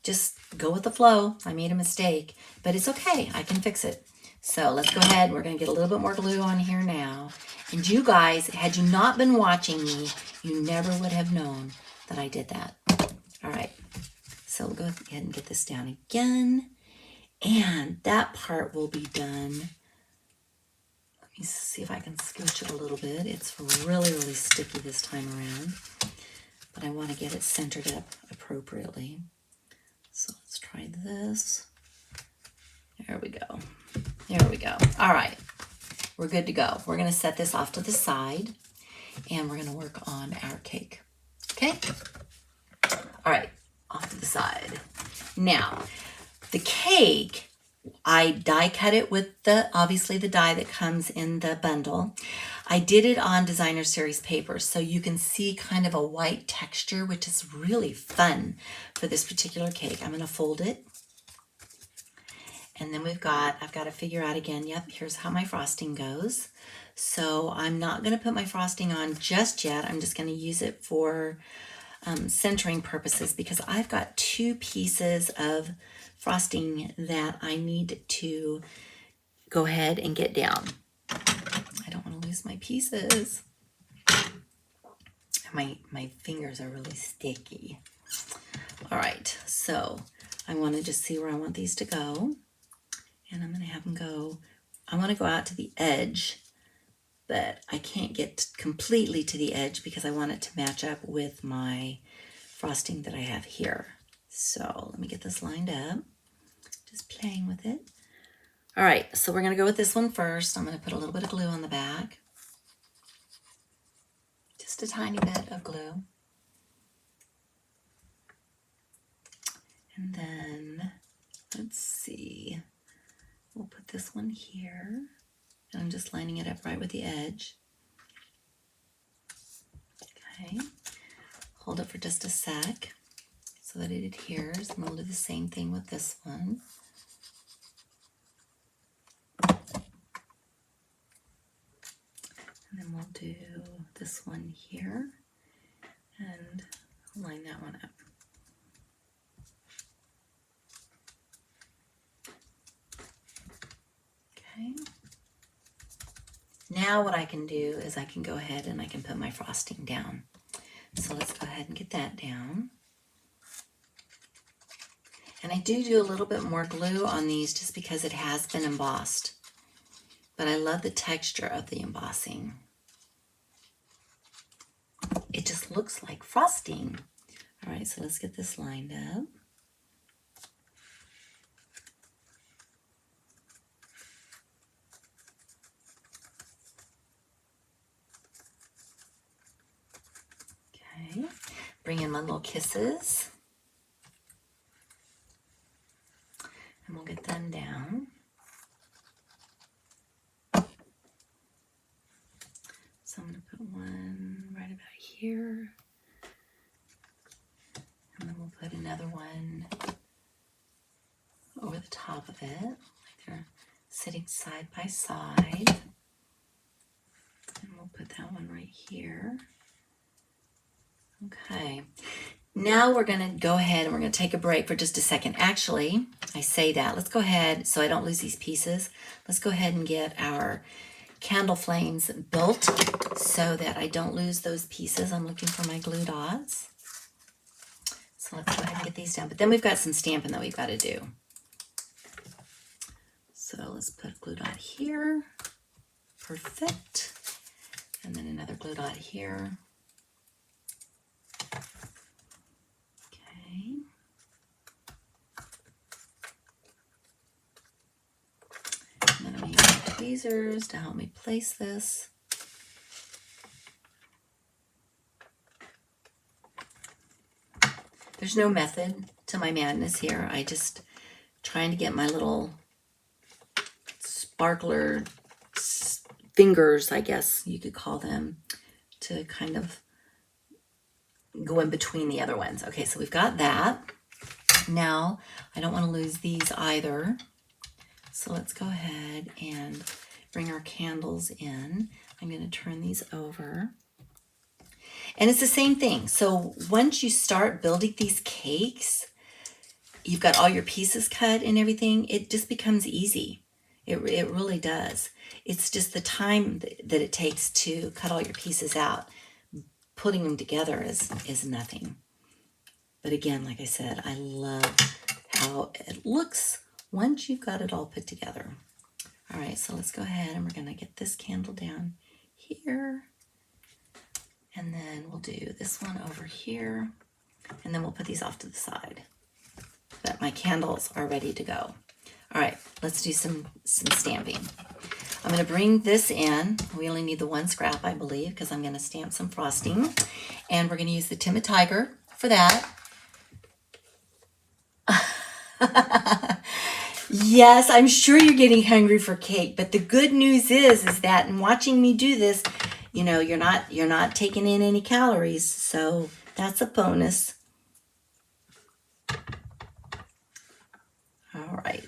Speaker 1: Just go with the flow. I made a mistake, but it's okay. I can fix it. So let's go ahead. We're going to get a little bit more glue on here now. And you guys, had you not been watching me, you never would have known that I did that. All right. So we'll go ahead and get this down again. And that part will be done. Let me see if I can scooch it a little bit. It's really, really sticky this time around. But I want to get it centered up appropriately. So let's try this. There we go. There we go. All right. We're good to go. We're going to set this off to the side, and we're going to work on our cake. Okay? All right. Off to the side. Now, the cake, I die cut it with obviously the die that comes in the bundle. I did it on designer series paper, so you can see kind of a white texture, which is really fun for this particular cake. I'm going to fold it. And then I've got to figure out again, yep, here's how my frosting goes. So I'm not going to put my frosting on just yet. I'm just going to use it for centering purposes, because I've got 2 pieces of frosting that I need to go ahead and get down. I don't want to lose my pieces. My fingers are really sticky. All right, so I want to just see where I want these to go. And I'm going to have them go, I want to go out to the edge, but I can't get completely to the edge because I want it to match up with my frosting that I have here. So let me get this lined up. Just playing with it. All right, so we're going to go with this one first. I'm going to put a little bit of glue on the back. Just a tiny bit of glue. And then, let's see. We'll put this one here. And I'm just lining it up right with the edge. Okay. Hold it for just a sec so that it adheres. And we'll do the same thing with this one. And then we'll do this one here and line that one up. Okay. Now what I can do is I can go ahead and I can put my frosting down. So let's go ahead and get that down. And I do a little bit more glue on these just because it has been embossed. But I love the texture of the embossing. It just looks like frosting. All right, so let's get this lined up. Okay, bring in my little kisses. And we'll get them down. So I'm going to put one right about here. And then we'll put another one over the top of it, like they're sitting side by side. And we'll put that one right here. Okay. Now we're going to go ahead and we're going to take a break for just a second. Actually, I say that. Let's go ahead, so I don't lose these pieces. Let's go ahead and get our candle flames built so that I don't lose those pieces. I'm looking for my glue dots. So let's go ahead and get these down. But then we've got some stamping that we've got to do. So let's put a glue dot here. Perfect. And then another glue dot here. Okay. And then I'm going to use my tweezers to help me place this. There's no method to my madness here. I just trying to get my little sparkler fingers, I guess you could call them, to kind of go in between the other ones. Okay, so we've got that. Now, I don't want to lose these either. So let's go ahead and bring our candles in. I'm going to turn these over. And it's the same thing. So once you start building these cakes, you've got all your pieces cut and everything, it just becomes easy. It really does. It's just the time that it takes to cut all your pieces out. Putting them together is nothing. But again, like I said, I love how it looks once you've got it all put together. All right, so let's go ahead and we're going to get this candle down here. And then we'll do this one over here. And then we'll put these off to the side. But my candles are ready to go. All right, let's do some stamping. I'm going to bring this in. We only need the one scrap, I believe, because I'm going to stamp some frosting. And we're going to use the Timid Tiger for that. Yes, I'm sure you're getting hungry for cake, but the good news is that in watching me do this, you know, you're not taking in any calories, so that's a bonus. All right.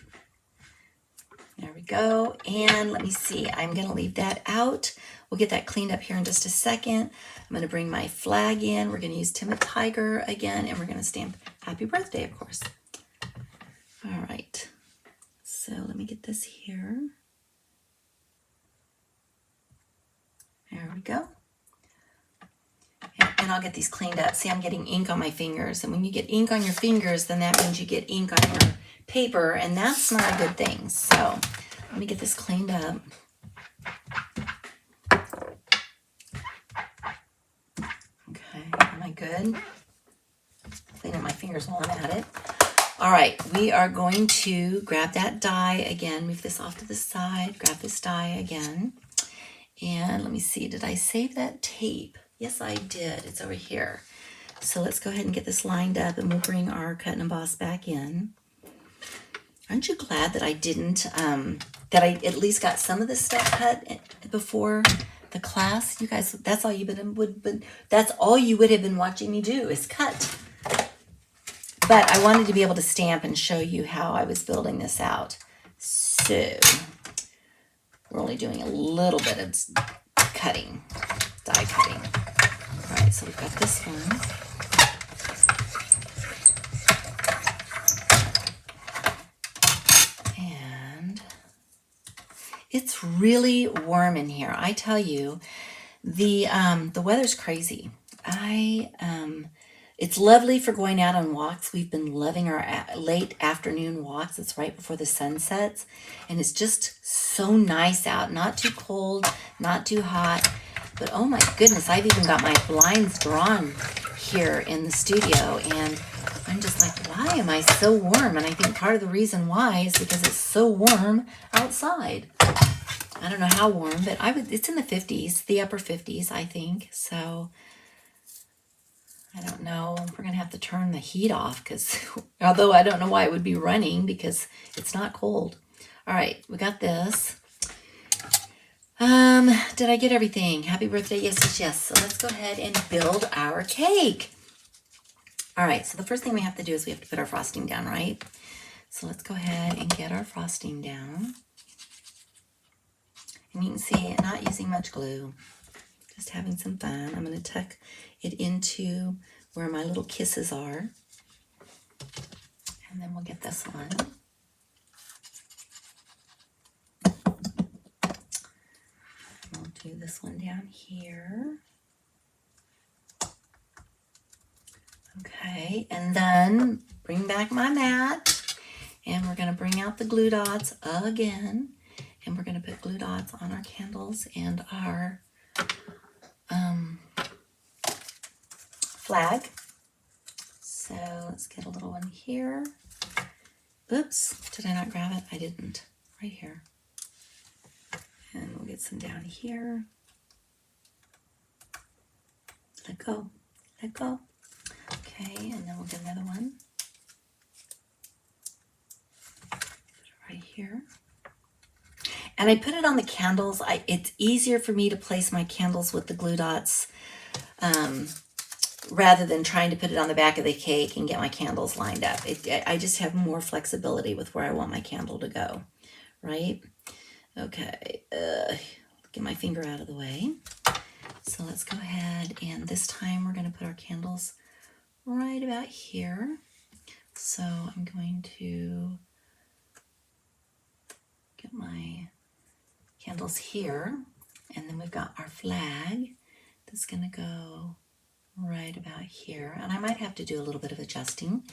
Speaker 1: There we go. And let me see. I'm going to leave that out. We'll get that cleaned up here in just a second. I'm going to bring my flag in. We're going to use Timid Tiger again, and we're going to stamp Happy Birthday, of course. All right. So let me get this here. There we go. And I'll get these cleaned up. See, I'm getting ink on my fingers. And when you get ink on your fingers, then that means you get ink on your paper, and that's not a good thing. So let me get this cleaned up. Okay, am I good? Clean up my fingers while I'm at it. All right, we are going to grab that die again, move this off to the side, grab this die again. And let me see, did I save that tape? Yes, I did. It's over here. So let's go ahead and get this lined up, and we'll bring our cut and emboss back in. Aren't you glad that I didn't, that I at least got some of this stuff cut before the class? You guys, that's all you would have been watching me do is cut. But I wanted to be able to stamp and show you how I was building this out. So we're only doing a little bit of cutting, die cutting. All right, so we've got this one. It's really warm in here. I tell you, the weather's crazy. It's lovely for going out on walks. We've been loving our late afternoon walks. It's right before the sun sets, and it's just so nice out. Not too cold, not too hot. But oh my goodness, I've even got my blinds drawn here in the studio, and I'm just like, why am I so warm? And I think part of the reason why is because it's so warm outside. I don't know how warm, but it's in the 50s, the upper 50s, I think. So I don't know. We're going to have to turn the heat off because although I don't know why it would be running because it's not cold. All right, we got this. Did I get everything? Happy birthday. Yes, yes, yes. So let's go ahead and build our cake. All right, so the first thing we have to do is we have to put our frosting down, right? So let's go ahead and get our frosting down. And you can see I'm not using much glue, just having some fun. I'm going to tuck it into where my little kisses are. And then we'll get this one. We'll do this one down here. Okay, and then bring back my mat. And we're going to bring out the glue dots again. And we're going to put glue dots on our candles and our flag. So let's get a little one here. Oops, did I not grab it? I didn't. Right here. And we'll get some down here. Let go. Let go. Okay, and then we'll get another one. Put it right here. And I put it on the candles. It's easier for me to place my candles with the glue dots rather than trying to put it on the back of the cake and get my candles lined up. I just have more flexibility with where I want my candle to go, right? Okay, get my finger out of the way. So let's go ahead, and this time we're going to put our candles right about here. So I'm going to get my candles here, and then we've got our flag that's going to go right about here. And I might have to do a little bit of adjusting,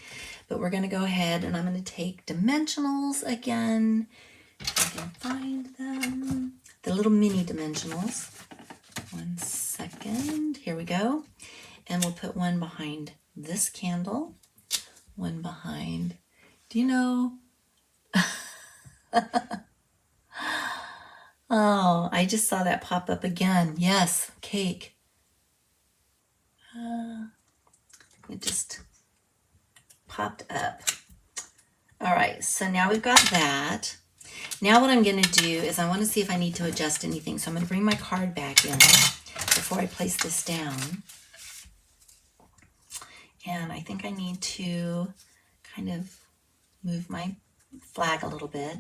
Speaker 1: but we're going to go ahead and I'm going to take dimensionals again. If I can find them, the little mini dimensionals. 1 second. Here we go. And we'll put one behind this candle, one behind, do you know? Oh, I just saw that pop up again. Yes, cake. It just popped up. All right, so now we've got that. Now what I'm going to do is I want to see if I need to adjust anything. So I'm going to bring my card back in before I place this down. And I think I need to kind of move my flag a little bit.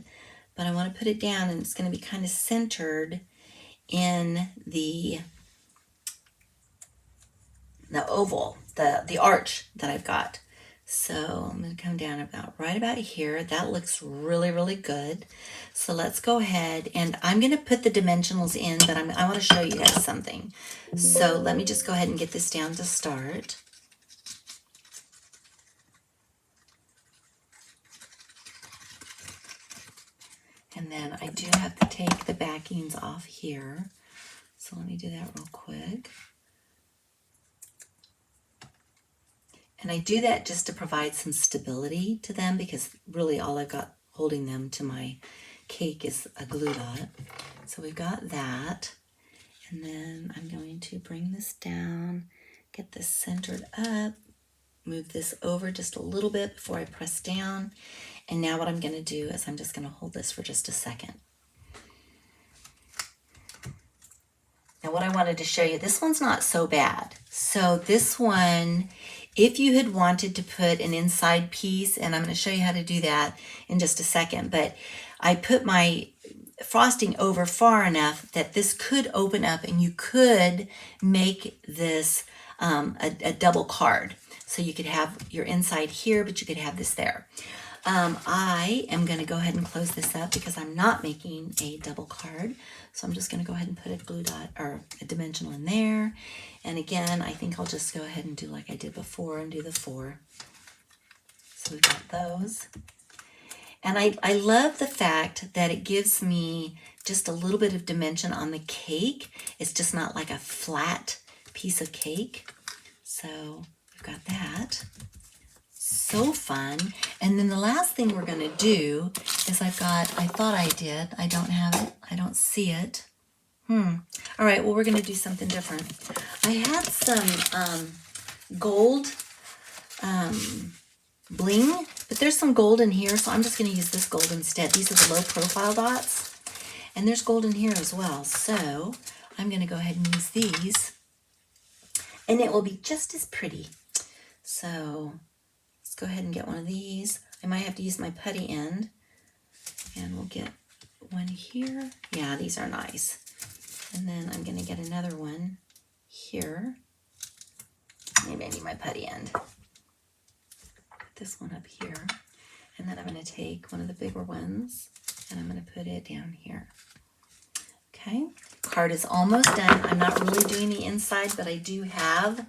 Speaker 1: But I want to put it down, and it's going to be kind of centered in the oval, the arch that I've got. So I'm going to come down right about here. That looks really, really good. So let's go ahead, and I'm going to put the dimensionals in, but I want to show you guys something. So let me just go ahead and get this down to start. And then I do have to take the backings off here. So let me do that real quick. And I do that just to provide some stability to them, because really all I've got holding them to my cake is a glue dot. So we've got that. And then I'm going to bring this down, get this centered up, move this over just a little bit before I press down. And now what I'm going to do is I'm just going to hold this for just a second. Now what I wanted to show you, this one's not so bad. So this one, if you had wanted to put an inside piece, and I'm going to show you how to do that in just a second, but I put my frosting over far enough that this could open up and you could make this a double card. So you could have your inside here, but you could have this there. I am going to go ahead and close this up because I'm not making a double card. So I'm just going to go ahead and put a blue dot or a dimensional in there. And again, I think I'll just go ahead and do like I did before and do the 4. So we've got those. And I love the fact that it gives me just a little bit of dimension on the cake. It's just not like a flat piece of cake. So we've got that. So fun. And then the last thing we're going to do is I thought I did. I don't have it. I don't see it. All right, well, we're going to do something different. I had some gold bling, but there's some gold in here, so I'm just going to use this gold instead. These are the low profile dots, and there's gold in here as well. So I'm going to go ahead and use these, and it will be just as pretty. So let's go ahead and get one of these. I might have to use my putty end, and we'll get one here. Yeah, these are nice. And then I'm going to get another one here. Maybe I need my putty end. Put this one up here. And then I'm going to take one of the bigger ones and I'm going to put it down here. Okay, card is almost done. I'm not really doing the inside, but I do have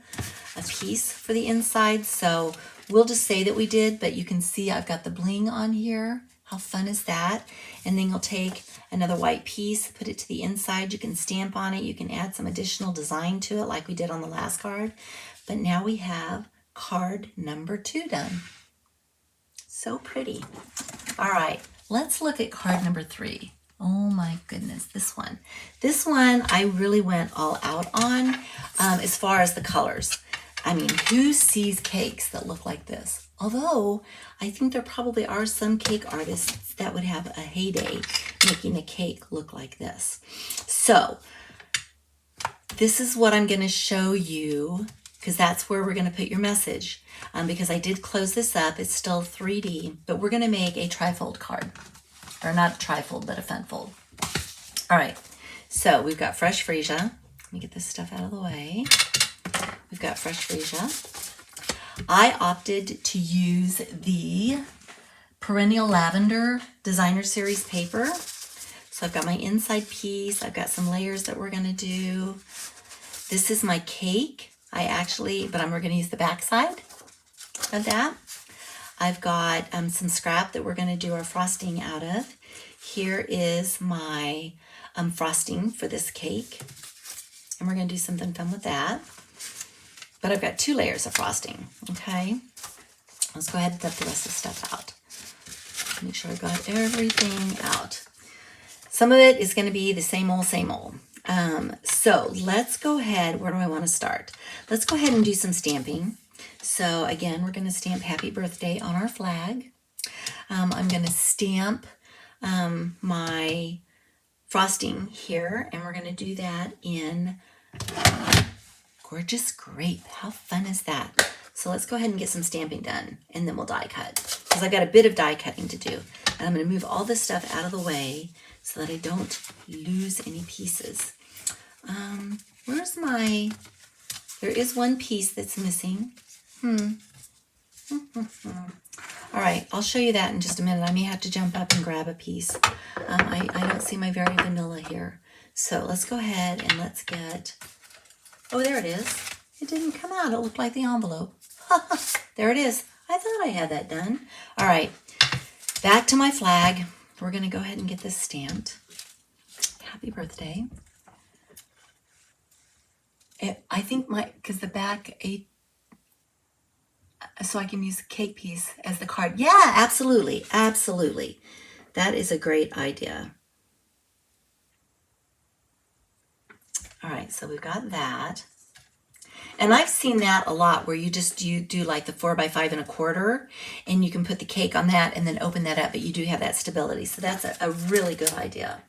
Speaker 1: a piece for the inside. So we'll just say that we did, but you can see I've got the bling on here. How fun is that? And then you'll take another white piece, put it to the inside. You can stamp on it. You can add some additional design to it like we did on the last card. But now we have card number 2 done. So pretty. All right, let's look at card number 3. Oh my goodness, this one. This one I really went all out on as far as the colors. I mean, who sees cakes that look like this? Although, I think there probably are some cake artists that would have a heyday making a cake look like this. So, this is what I'm going to show you, because that's where we're going to put your message. Because I did close this up, it's still 3D, but we're going to make a trifold card. Or not a trifold, but a fun fold. All right, so we've got fresh freesia. Let me get this stuff out of the way. We've got fresh freesia. I opted to use the Perennial Lavender Designer Series paper. So I've got my inside piece. I've got some layers that we're going to do. This is my cake. But we're going to use the back side of that. I've got some scrap that we're going to do our frosting out of. Here is my frosting for this cake. And we're going to do something fun with that. But I've got 2 layers of frosting, okay? Let's go ahead and dump the rest of the stuff out. Make sure I got everything out. Some of it is going to be the same old, same old. So let's go ahead. Where do I want to start? Let's go ahead and do some stamping. So again, we're going to stamp Happy Birthday on our flag. I'm going to stamp my frosting here, and we're going to do that in gorgeous grape. How fun is that? So let's go ahead and get some stamping done, and then we'll die cut, because I've got a bit of die cutting to do. And I'm going to move all this stuff out of the way so that I don't lose any pieces. Where's my... There is one piece that's missing. All right, I'll show you that in just a minute. I may have to jump up and grab a piece. I don't see my very vanilla here. So let's go ahead and let's get... Oh, there it is. It didn't come out. It looked like the envelope. There it is. I thought I had that done. All right, back to my flag. We're going to go ahead and get this stamped. Happy birthday. I think because the back, so I can use the cake piece as the card. Yeah, absolutely. Absolutely. That is a great idea. All right, so we've got that. And I've seen that a lot where you do like the 4x5 1/4, and you can put the cake on that and then open that up, but you do have that stability. So that's a really good idea.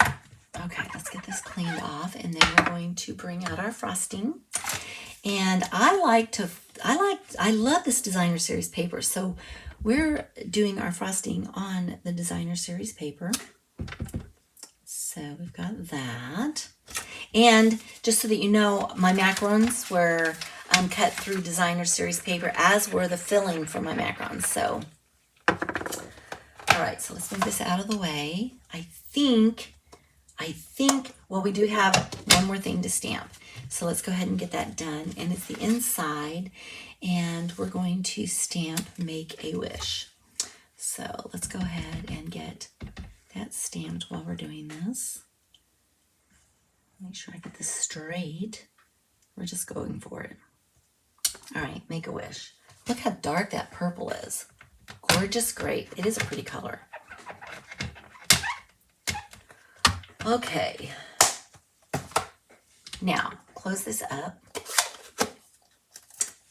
Speaker 1: Okay, let's get this cleaned off, and then we're going to bring out our frosting. And I love this Designer Series paper. So we're doing our frosting on the Designer Series paper. So we've got that. And just so that you know, my macarons were cut through designer series paper, as were the filling for my macarons. So, all right, so let's move this out of the way. I think, well, we do have one more thing to stamp. So let's go ahead and get that done. And it's the inside, and we're going to stamp Make a Wish. So let's go ahead and get that stamped while we're doing this. Make sure I get this straight. We're just going for it. All right, Make a Wish. Look how dark that purple is. Gorgeous grape. It is a pretty color. Okay. Now, close this up.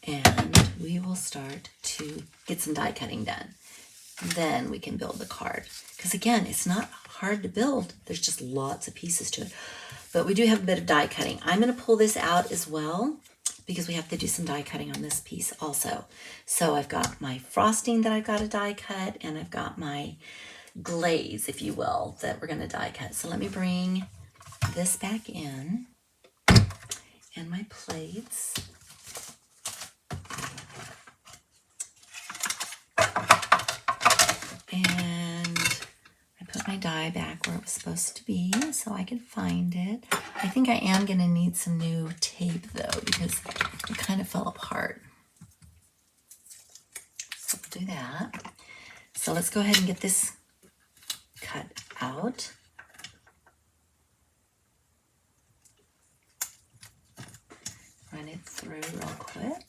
Speaker 1: And we will start to get some die cutting done. Then we can build the card. Because again, it's not hard to build. There's just lots of pieces to it. But we do have a bit of die cutting. I'm going to pull this out as well, because we have to do some die cutting on this piece also. So I've got my frosting that I've got to die cut, and I've got my glaze, if you will, that we're going to die cut. So let me bring this back in, and my plates. And I put my die back where it was supposed to be so I could find it. I think I am going to need some new tape though, because it kind of fell apart. So we'll do that. So let's go ahead and get this cut out. Run it through real quick.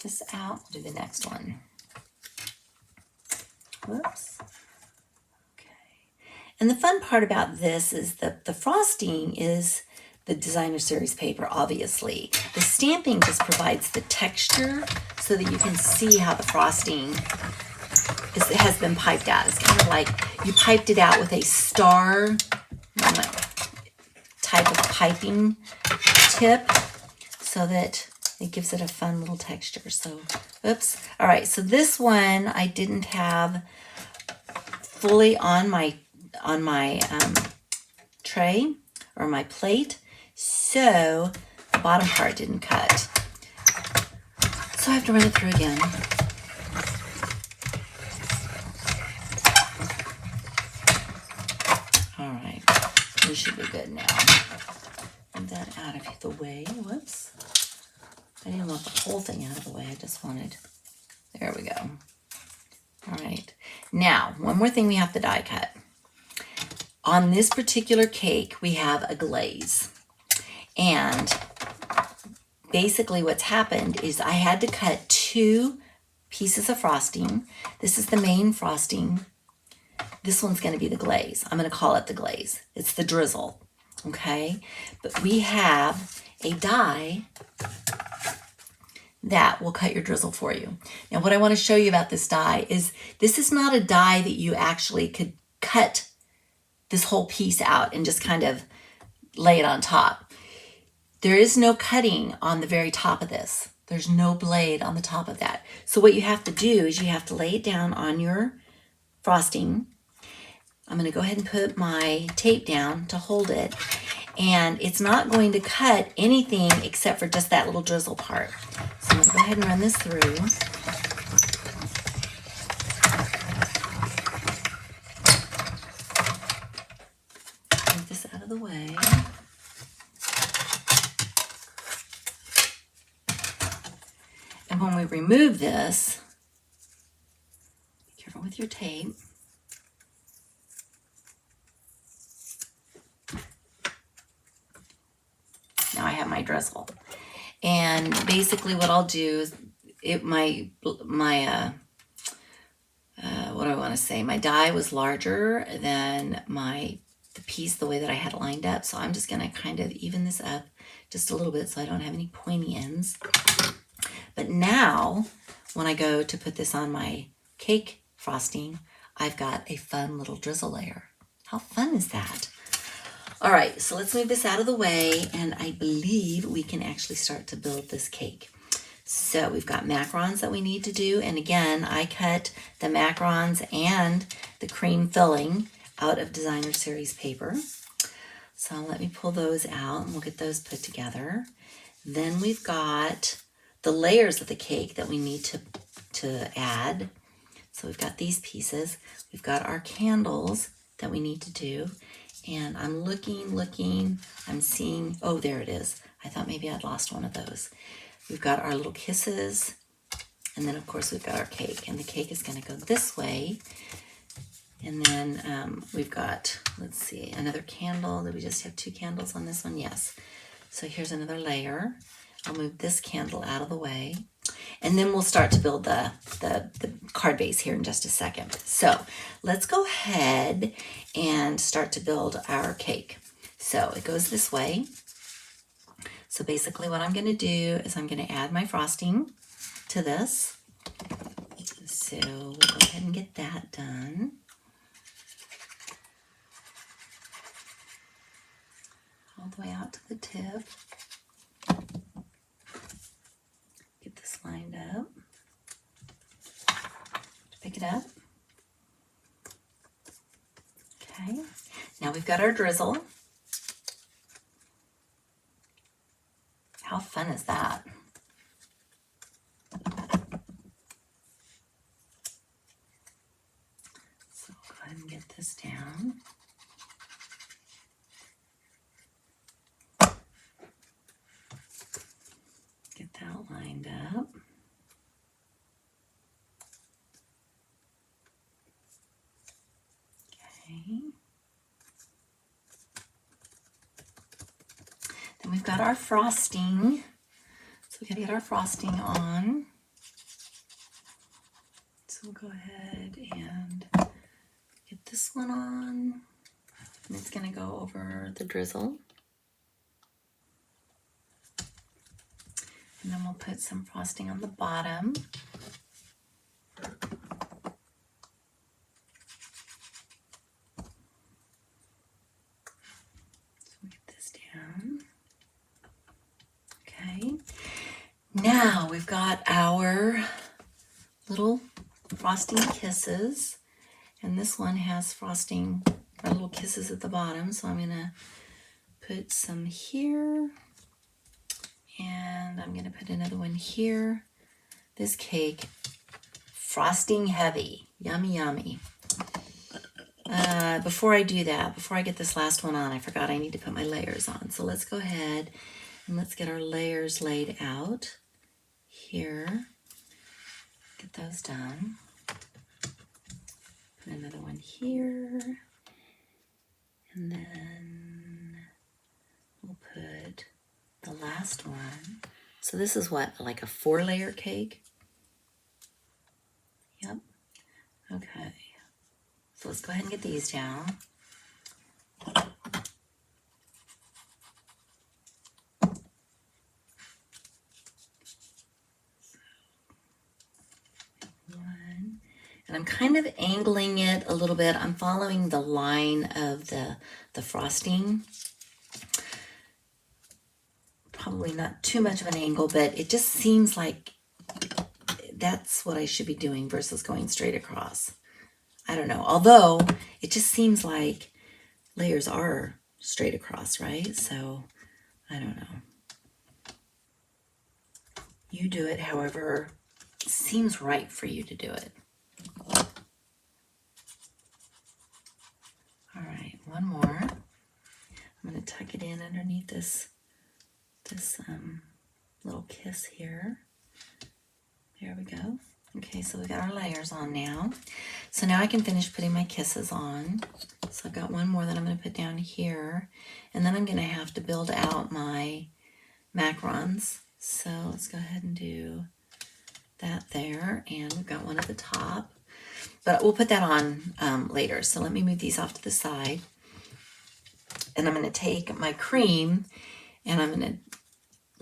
Speaker 1: This out. We'll do the next one. Whoops. Okay. And the fun part about this is that the frosting is the designer series paper, obviously. The stamping just provides the texture so that you can see how the frosting has been piped out. It's kind of like you piped it out with a star type of piping tip so that it gives it a fun little texture. So, oops. All right, so this one I didn't have fully on my tray or my plate, so the bottom part didn't cut. So I have to run it through again. All right, we should be good now. Move that out of the way. Whoops. I didn't want the whole thing out of the way. I just wanted, there we go. All right. Now, one more thing we have to die cut. On this particular cake, we have a glaze. And basically what's happened is I had to cut 2 pieces of frosting. This is the main frosting. This one's going to be the glaze. I'm going to call it the glaze. It's the drizzle. Okay? But we have a die that will cut your drizzle for you. Now, what I want to show you about this die is this is not a die that you actually could cut this whole piece out and just kind of lay it on top. There is no cutting on the very top of this. There's no blade on the top of that. So what you have to do is you have to lay it down on your frosting. I'm going to go ahead and put my tape down to hold it. And it's not going to cut anything except for just that little drizzle part. So I'm going to go ahead and run this through. Move this out of the way. And when we remove this, be careful with your tape. Now I have my drizzle. And basically what I'll do is what do I want to say? My die was larger than the piece the way that I had it lined up. So I'm just going to kind of even this up just a little bit so I don't have any pointy ends. But now when I go to put this on my cake frosting, I've got a fun little drizzle layer. How fun is that? All right, so let's move this out of the way, and I believe we can actually start to build this cake. So we've got macarons that we need to do, and again, I cut the macarons and the cream filling out of designer series paper. So let me pull those out and we'll get those put together. Then we've got the layers of the cake that we need to add. So we've got these pieces. We've got our candles that we need to do. And I'm looking, I'm seeing, oh, there it is. I thought maybe I'd lost one of those. We've got our little kisses. And then of course we've got our cake. And the cake is gonna go this way. And then we've got, let's see, another candle. Did we just have 2 candles on this one? Yes. So here's another layer. I'll move this candle out of the way. And then we'll start to build the card base here in just a second. So let's go ahead and start to build our cake. So it goes this way. So basically what I'm gonna do is I'm gonna add my frosting to this. So we'll go ahead and get that done. All the way out to the tip. Get this lined up. Pick it up. Okay. Now we've got our drizzle. How fun is that? So go ahead and get this down. Get that lined up. Okay. Then we've got our frosting. So we gotta get our frosting on. So we'll go ahead and get this one on. And it's gonna go over the drizzle. And then we'll put some frosting on the bottom. So we'll get this down. Okay. Now we've got our little frosting kisses. And this one has frosting, our little kisses at the bottom. So I'm gonna put some here. And I'm gonna put another one here. This cake, frosting heavy, yummy, yummy. Before I do that, before I get this last one on, I forgot I need to put my layers on. So let's go ahead and let's get our layers laid out here. Get those done. Put another one here. And then we'll put the last one. So this is what, like a 4-layer cake? Yep. Okay. So let's go ahead and get these down. One. And I'm kind of angling it a little bit. I'm following the line of the frosting. Probably not too much of an angle, but it just seems like that's what I should be doing versus going straight across. I don't know. Although it just seems like layers are straight across, right? So I don't know. You do it however seems right for you to do it. All right, one more. I'm going to tuck it in underneath this little kiss here. There we go. Okay, so we got our layers on now. So now I can finish putting my kisses on. So I've got one more that I'm going to put down here. And then I'm going to have to build out my macarons. So let's go ahead and do that there. And we've got one at the top. But we'll put that on later. So let me move these off to the side. And I'm going to take my cream and I'm going to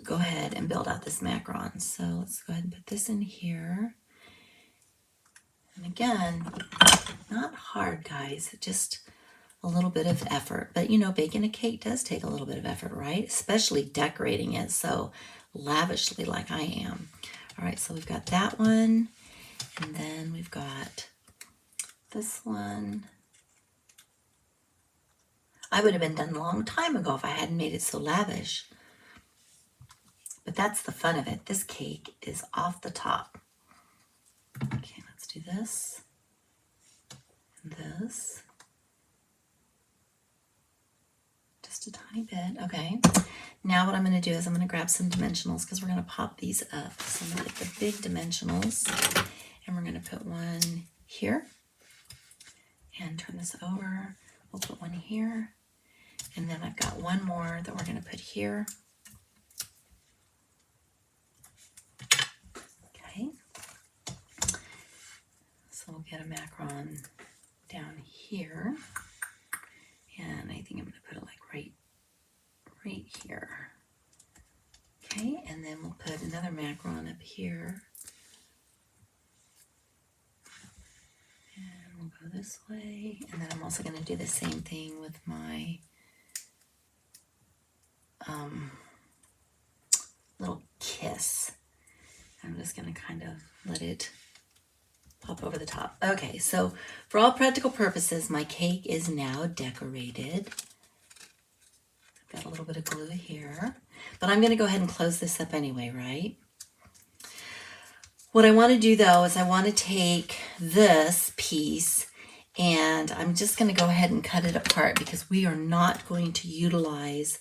Speaker 1: go ahead and build out this macaron. So let's go ahead and put this in here. And again, not hard, guys, just a little bit of effort. But you know, baking a cake does take a little bit of effort, right? Especially decorating it so lavishly like I am. All right, so we've got that one. And then we've got this one. I would have been done a long time ago if I hadn't made it so lavish. But that's the fun of it. This cake is off the top. Okay, let's do this and this. Just a tiny bit. Okay. Now what I'm going to do is I'm going to grab some dimensionals because we're going to pop these up. So I'm going to get the big dimensionals and we're going to put one here and turn this over. We'll put one here. And then I've got one more that we're going to put here. Okay. So we'll get a macaron down here. And I think I'm going to put it like right here. Okay, and then we'll put another macaron up here. And we'll go this way. And then I'm also going to do the same thing with my little kiss. I'm just going to kind of let it pop over the top. Okay, so for all practical purposes, my cake is now decorated. I've got a little bit of glue here, but I'm going to go ahead and close this up anyway, right? What I want to do though is I want to take this piece and I'm just going to go ahead and cut it apart because we are not going to utilize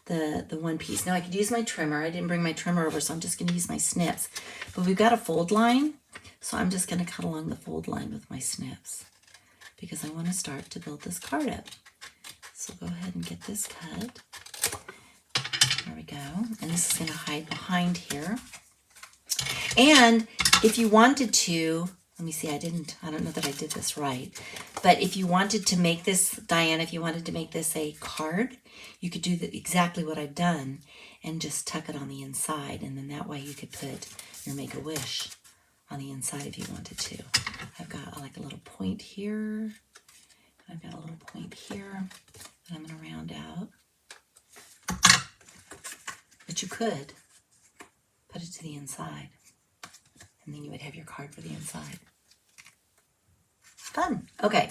Speaker 1: the one piece. Now I could use my trimmer. I didn't bring my trimmer over, so I'm just going to use my snips. But we've got a fold line, so I'm just going to cut along the fold line with my snips because I want to start to build this card up. So go ahead and get this cut. There we go. And this is going to hide behind here. And if you wanted to, let me see, I don't know that I did this right, but if you wanted to make this, Diane, if you wanted to make this a card, you could do exactly what I've done and just tuck it on the inside. And then that way you could put your Make-A-Wish on the inside if you wanted to. I've got like a little point here. I've got a little point here that I'm going to round out. But you could put it to the inside. And then you would have your card for the inside. Fun. Okay.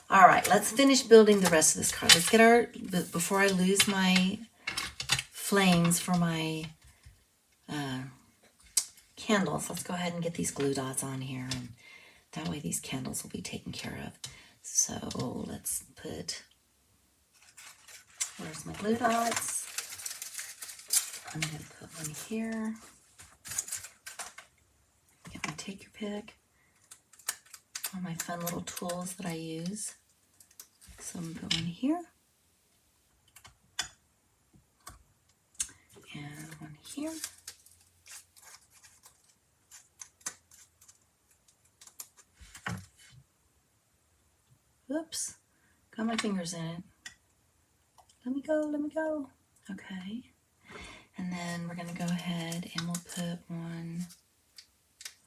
Speaker 1: All right, let's finish building the rest of this card. Let's get before I lose my flames for my candles, let's go ahead and get these glue dots on here. And that way these candles will be taken care of. So let's put, where's my glue dots? I'm going to put one here. Get my take your pick. All my fun little tools that I use. So I'm going to put one here. And one here. Whoops. Got my fingers in it. Let me go, let me go. Okay. And then we're going to go ahead and we'll put one.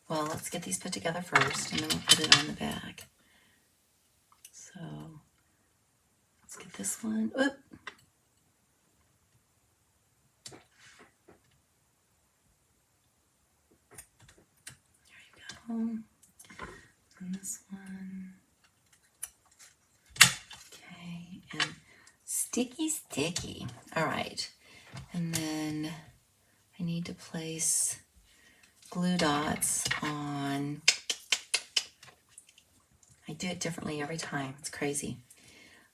Speaker 1: Well, let's get these put together first, and then we'll put it on the back. So, let's get this one. Oop. There you go. And this one. Okay, and sticky. All right. And then I need to place glue dots on. I do it differently every time. It's crazy.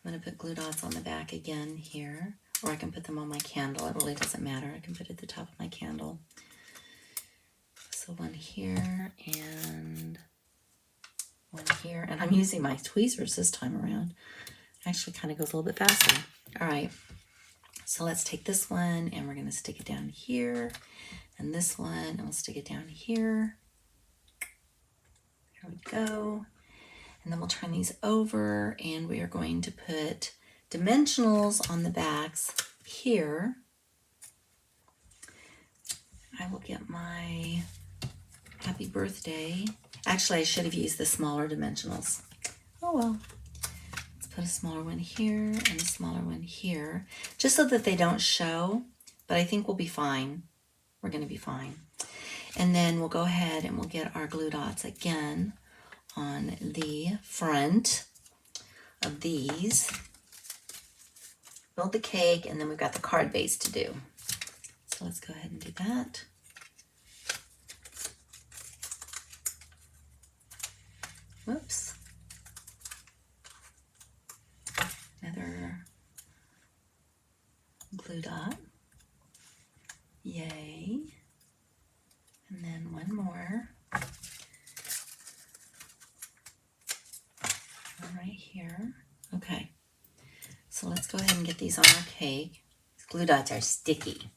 Speaker 1: I'm going to put glue dots on the back again here, or I can put them on my candle. It really doesn't matter. I can put it at the top of my candle. So one here and one here. And I'm using my tweezers this time around. Actually kind of goes a little bit faster. All right. So let's take this one and we're going to stick it down here. And this one, and we'll stick it down here. There we go. And then we'll turn these over and we are going to put dimensionals on the backs here. I will get my happy birthday. Actually, I should have used the smaller dimensionals. Oh well. Let's put a smaller one here and a smaller one here, just so that they don't show, but I think we'll be fine. We're gonna be fine. And then we'll go ahead and we'll get our glue dots again on the front of these. Build the cake, and then we've got the card base to do. So let's go ahead and do that. Whoops. Another glue dot. Yay. And then one more. One right here. Okay. So let's go ahead and get these on our cake. These glue dots are sticky.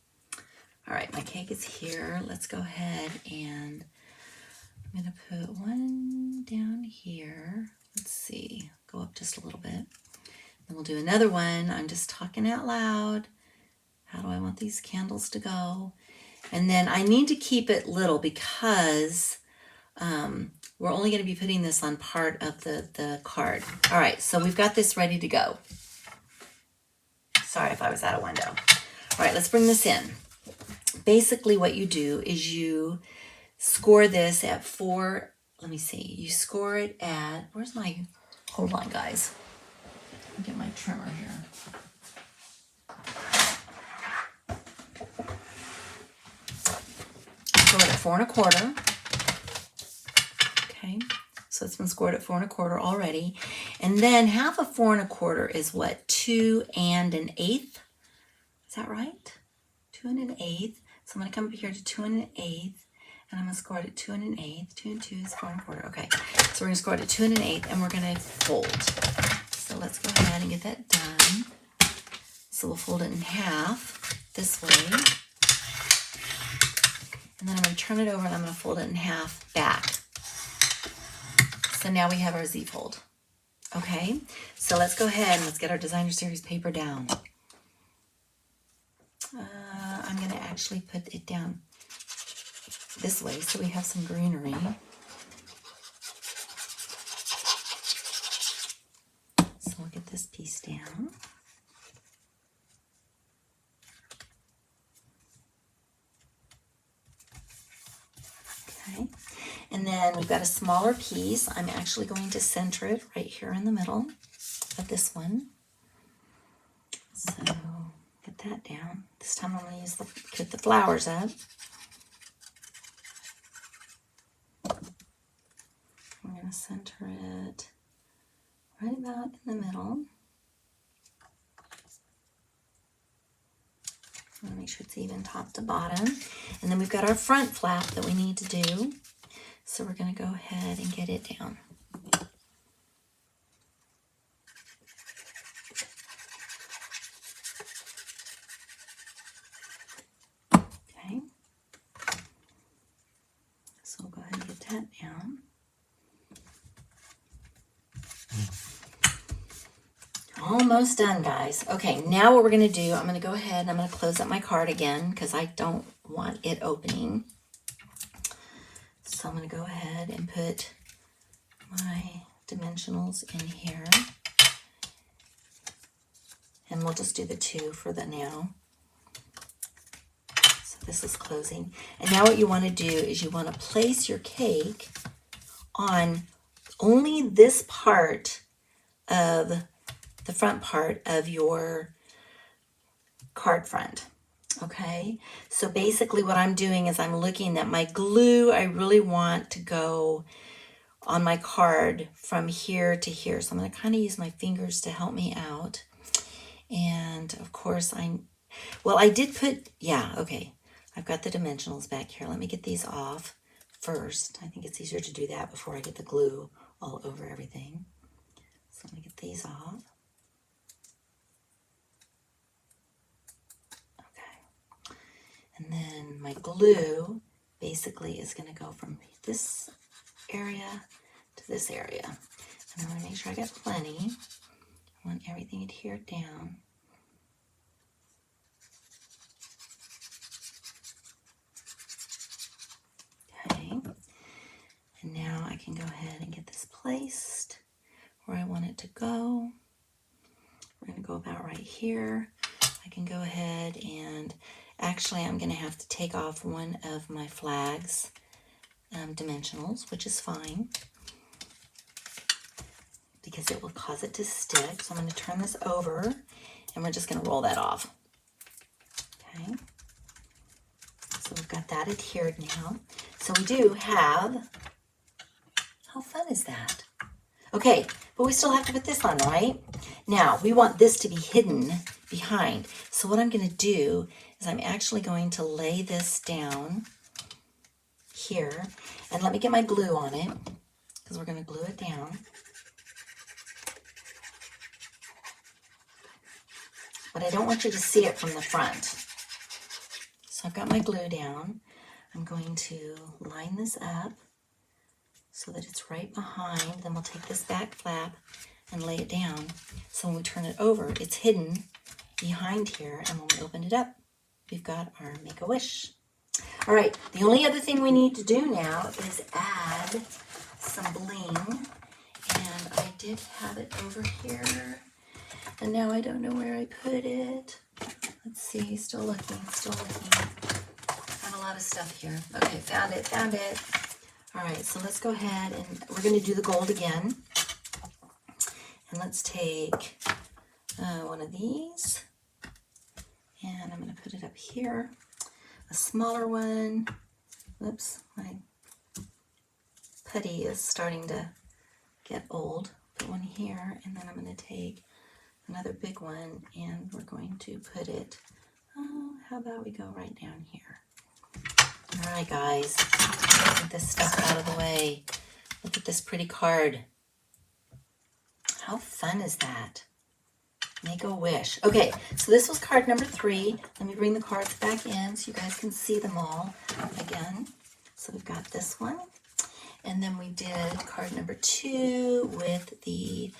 Speaker 1: All right, my cake is here. Let's go ahead and I'm gonna put one down here. Let's see, go up just a little bit. Then we'll do another one. I'm just talking out loud. How do I want these candles to go? And then I need to keep it little because we're only gonna be putting this on part of the card. All right, so we've got this ready to go. Sorry if I was out of window. All right, let's bring this in. Basically what you do is you score this at 4, let me see, you score it at, where's my, hold on guys. Let me get my trimmer here. Score it at 4 1/4. Okay, so it's been scored at 4 1/4 already. And then half of 4 1/4 is what, 2 1/8? Is that right? 2 1/8. So I'm gonna come up here to 2 1/8. And I'm gonna score it at 2 1/8. 2 and 2 is 4 1/4. Okay, so we're gonna score it at 2 1/8 and we're gonna fold. So let's go ahead and get that done. So we'll fold it in half this way. And then I'm gonna turn it over and I'm gonna fold it in half back. So now we have our Z fold. Okay, so let's go ahead and let's get our designer series paper down. I'm gonna actually put it down this way so we have some greenery. So we'll get this piece down. Okay, and then we've got a smaller piece. I'm actually going to center it right here in the middle of this one. So get that down. This time I'm going to put the flowers up. I'm going to center it right about in the middle. I'm going to make sure it's even top to bottom. And then we've got our front flap that we need to do. So we're going to go ahead and get it down. Okay. So we'll go ahead and get that down. Almost done, guys. Okay, now what we're going to do, I'm going to go ahead and I'm going to close up my card again because I don't want it opening. So I'm going to go ahead and put my dimensionals in here. And we'll just do the 2 for the now. So this is closing. And now what you want to do is you want to place your cake on only this part of the front part of your card front. Okay, so basically what I'm doing is I'm looking at my glue. I really want to go on my card from here to here. So I'm going to kind of use my fingers to help me out. And of course I did put, yeah, okay. I've got the dimensionals back here. Let me get these off first. I think it's easier to do that before I get the glue all over everything. So let me get these off. And then my glue basically is going to go from this area to this area. And I want to make sure I got plenty. I want everything adhered down. Okay. And now I can go ahead and get this placed where I want it to go. go about right here. I can go ahead and actually I'm going to have to take off one of my flags dimensionals, which is fine because it will cause it to stick. So I'm going to turn this over and we're just going to roll that off. Okay. So we've got that adhered now. So we do have, how fun is that? Okay, but we still have to put this on, right? Now, we want this to be hidden behind. So what I'm going to do is I'm actually going to lay this down here. And let me get my glue on it, because we're going to glue it down. But I don't want you to see it from the front. So I've got my glue down. I'm going to line this up so that it's right behind. Then we'll take this back flap and lay it down. So when we turn it over, it's hidden behind here. And when we open it up, we've got our Make-A-Wish. All right, the only other thing we need to do now is add some bling. And I did have it over here. And now I don't know where I put it. Let's see, still looking. I have a lot of stuff here. Okay, found it. All right, so let's go ahead and we're going to do the gold again. And let's take one of these. And I'm going to put it up here. A smaller one. Oops, my putty is starting to get old. Put one here, and then I'm going to take another big one, and we're going to put it, how about we go right down here. All right, guys, get this stuff out of the way. Look at this pretty card. How fun is that? Make-A-Wish. Okay, so this was card number 3. Let me bring the cards back in so you guys can see them all again. So we've got this one, and then we did card number 2 with the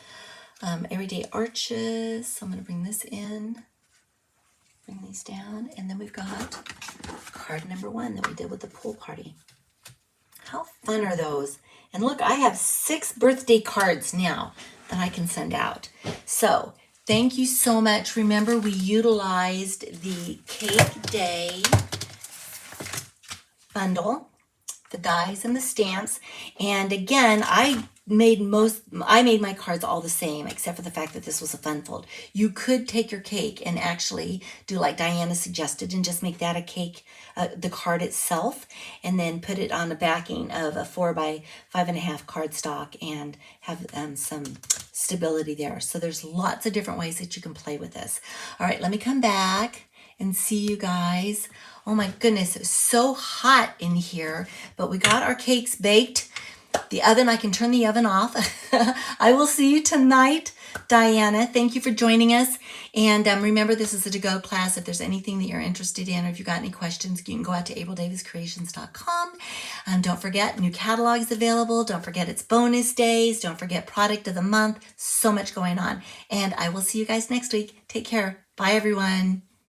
Speaker 1: everyday arches. So I'm going to bring this in, bring these down, and then we've got card number 1 that we did with the pool party. How fun are those? And look, I have 6 birthday cards now that I can send out. So thank you so much. Remember, we utilized the Cake Day bundle, the dies and the stamps. And again, I made my cards all the same, except for the fact that this was a fun fold. You could take your cake and actually do like Diana suggested and just make that a cake, the card itself, and then put it on the backing of a 4 by 5.5 cardstock and have some stability there. So there's lots of different ways that you can play with this. All right, let me come back and see you guys. Oh my goodness, it's so hot in here, but we got our cakes baked. The oven, I can turn the oven off. I will see you tonight, Diana. Thank you for joining us. And remember, this is a to-go class. If there's anything that you're interested in, or if you've got any questions, you can go out to aprildaviscreations.com. Don't forget, new catalogs available. Don't forget, it's bonus days. Don't forget, product of the month. So much going on. And I will see you guys next week. Take care. Bye, everyone.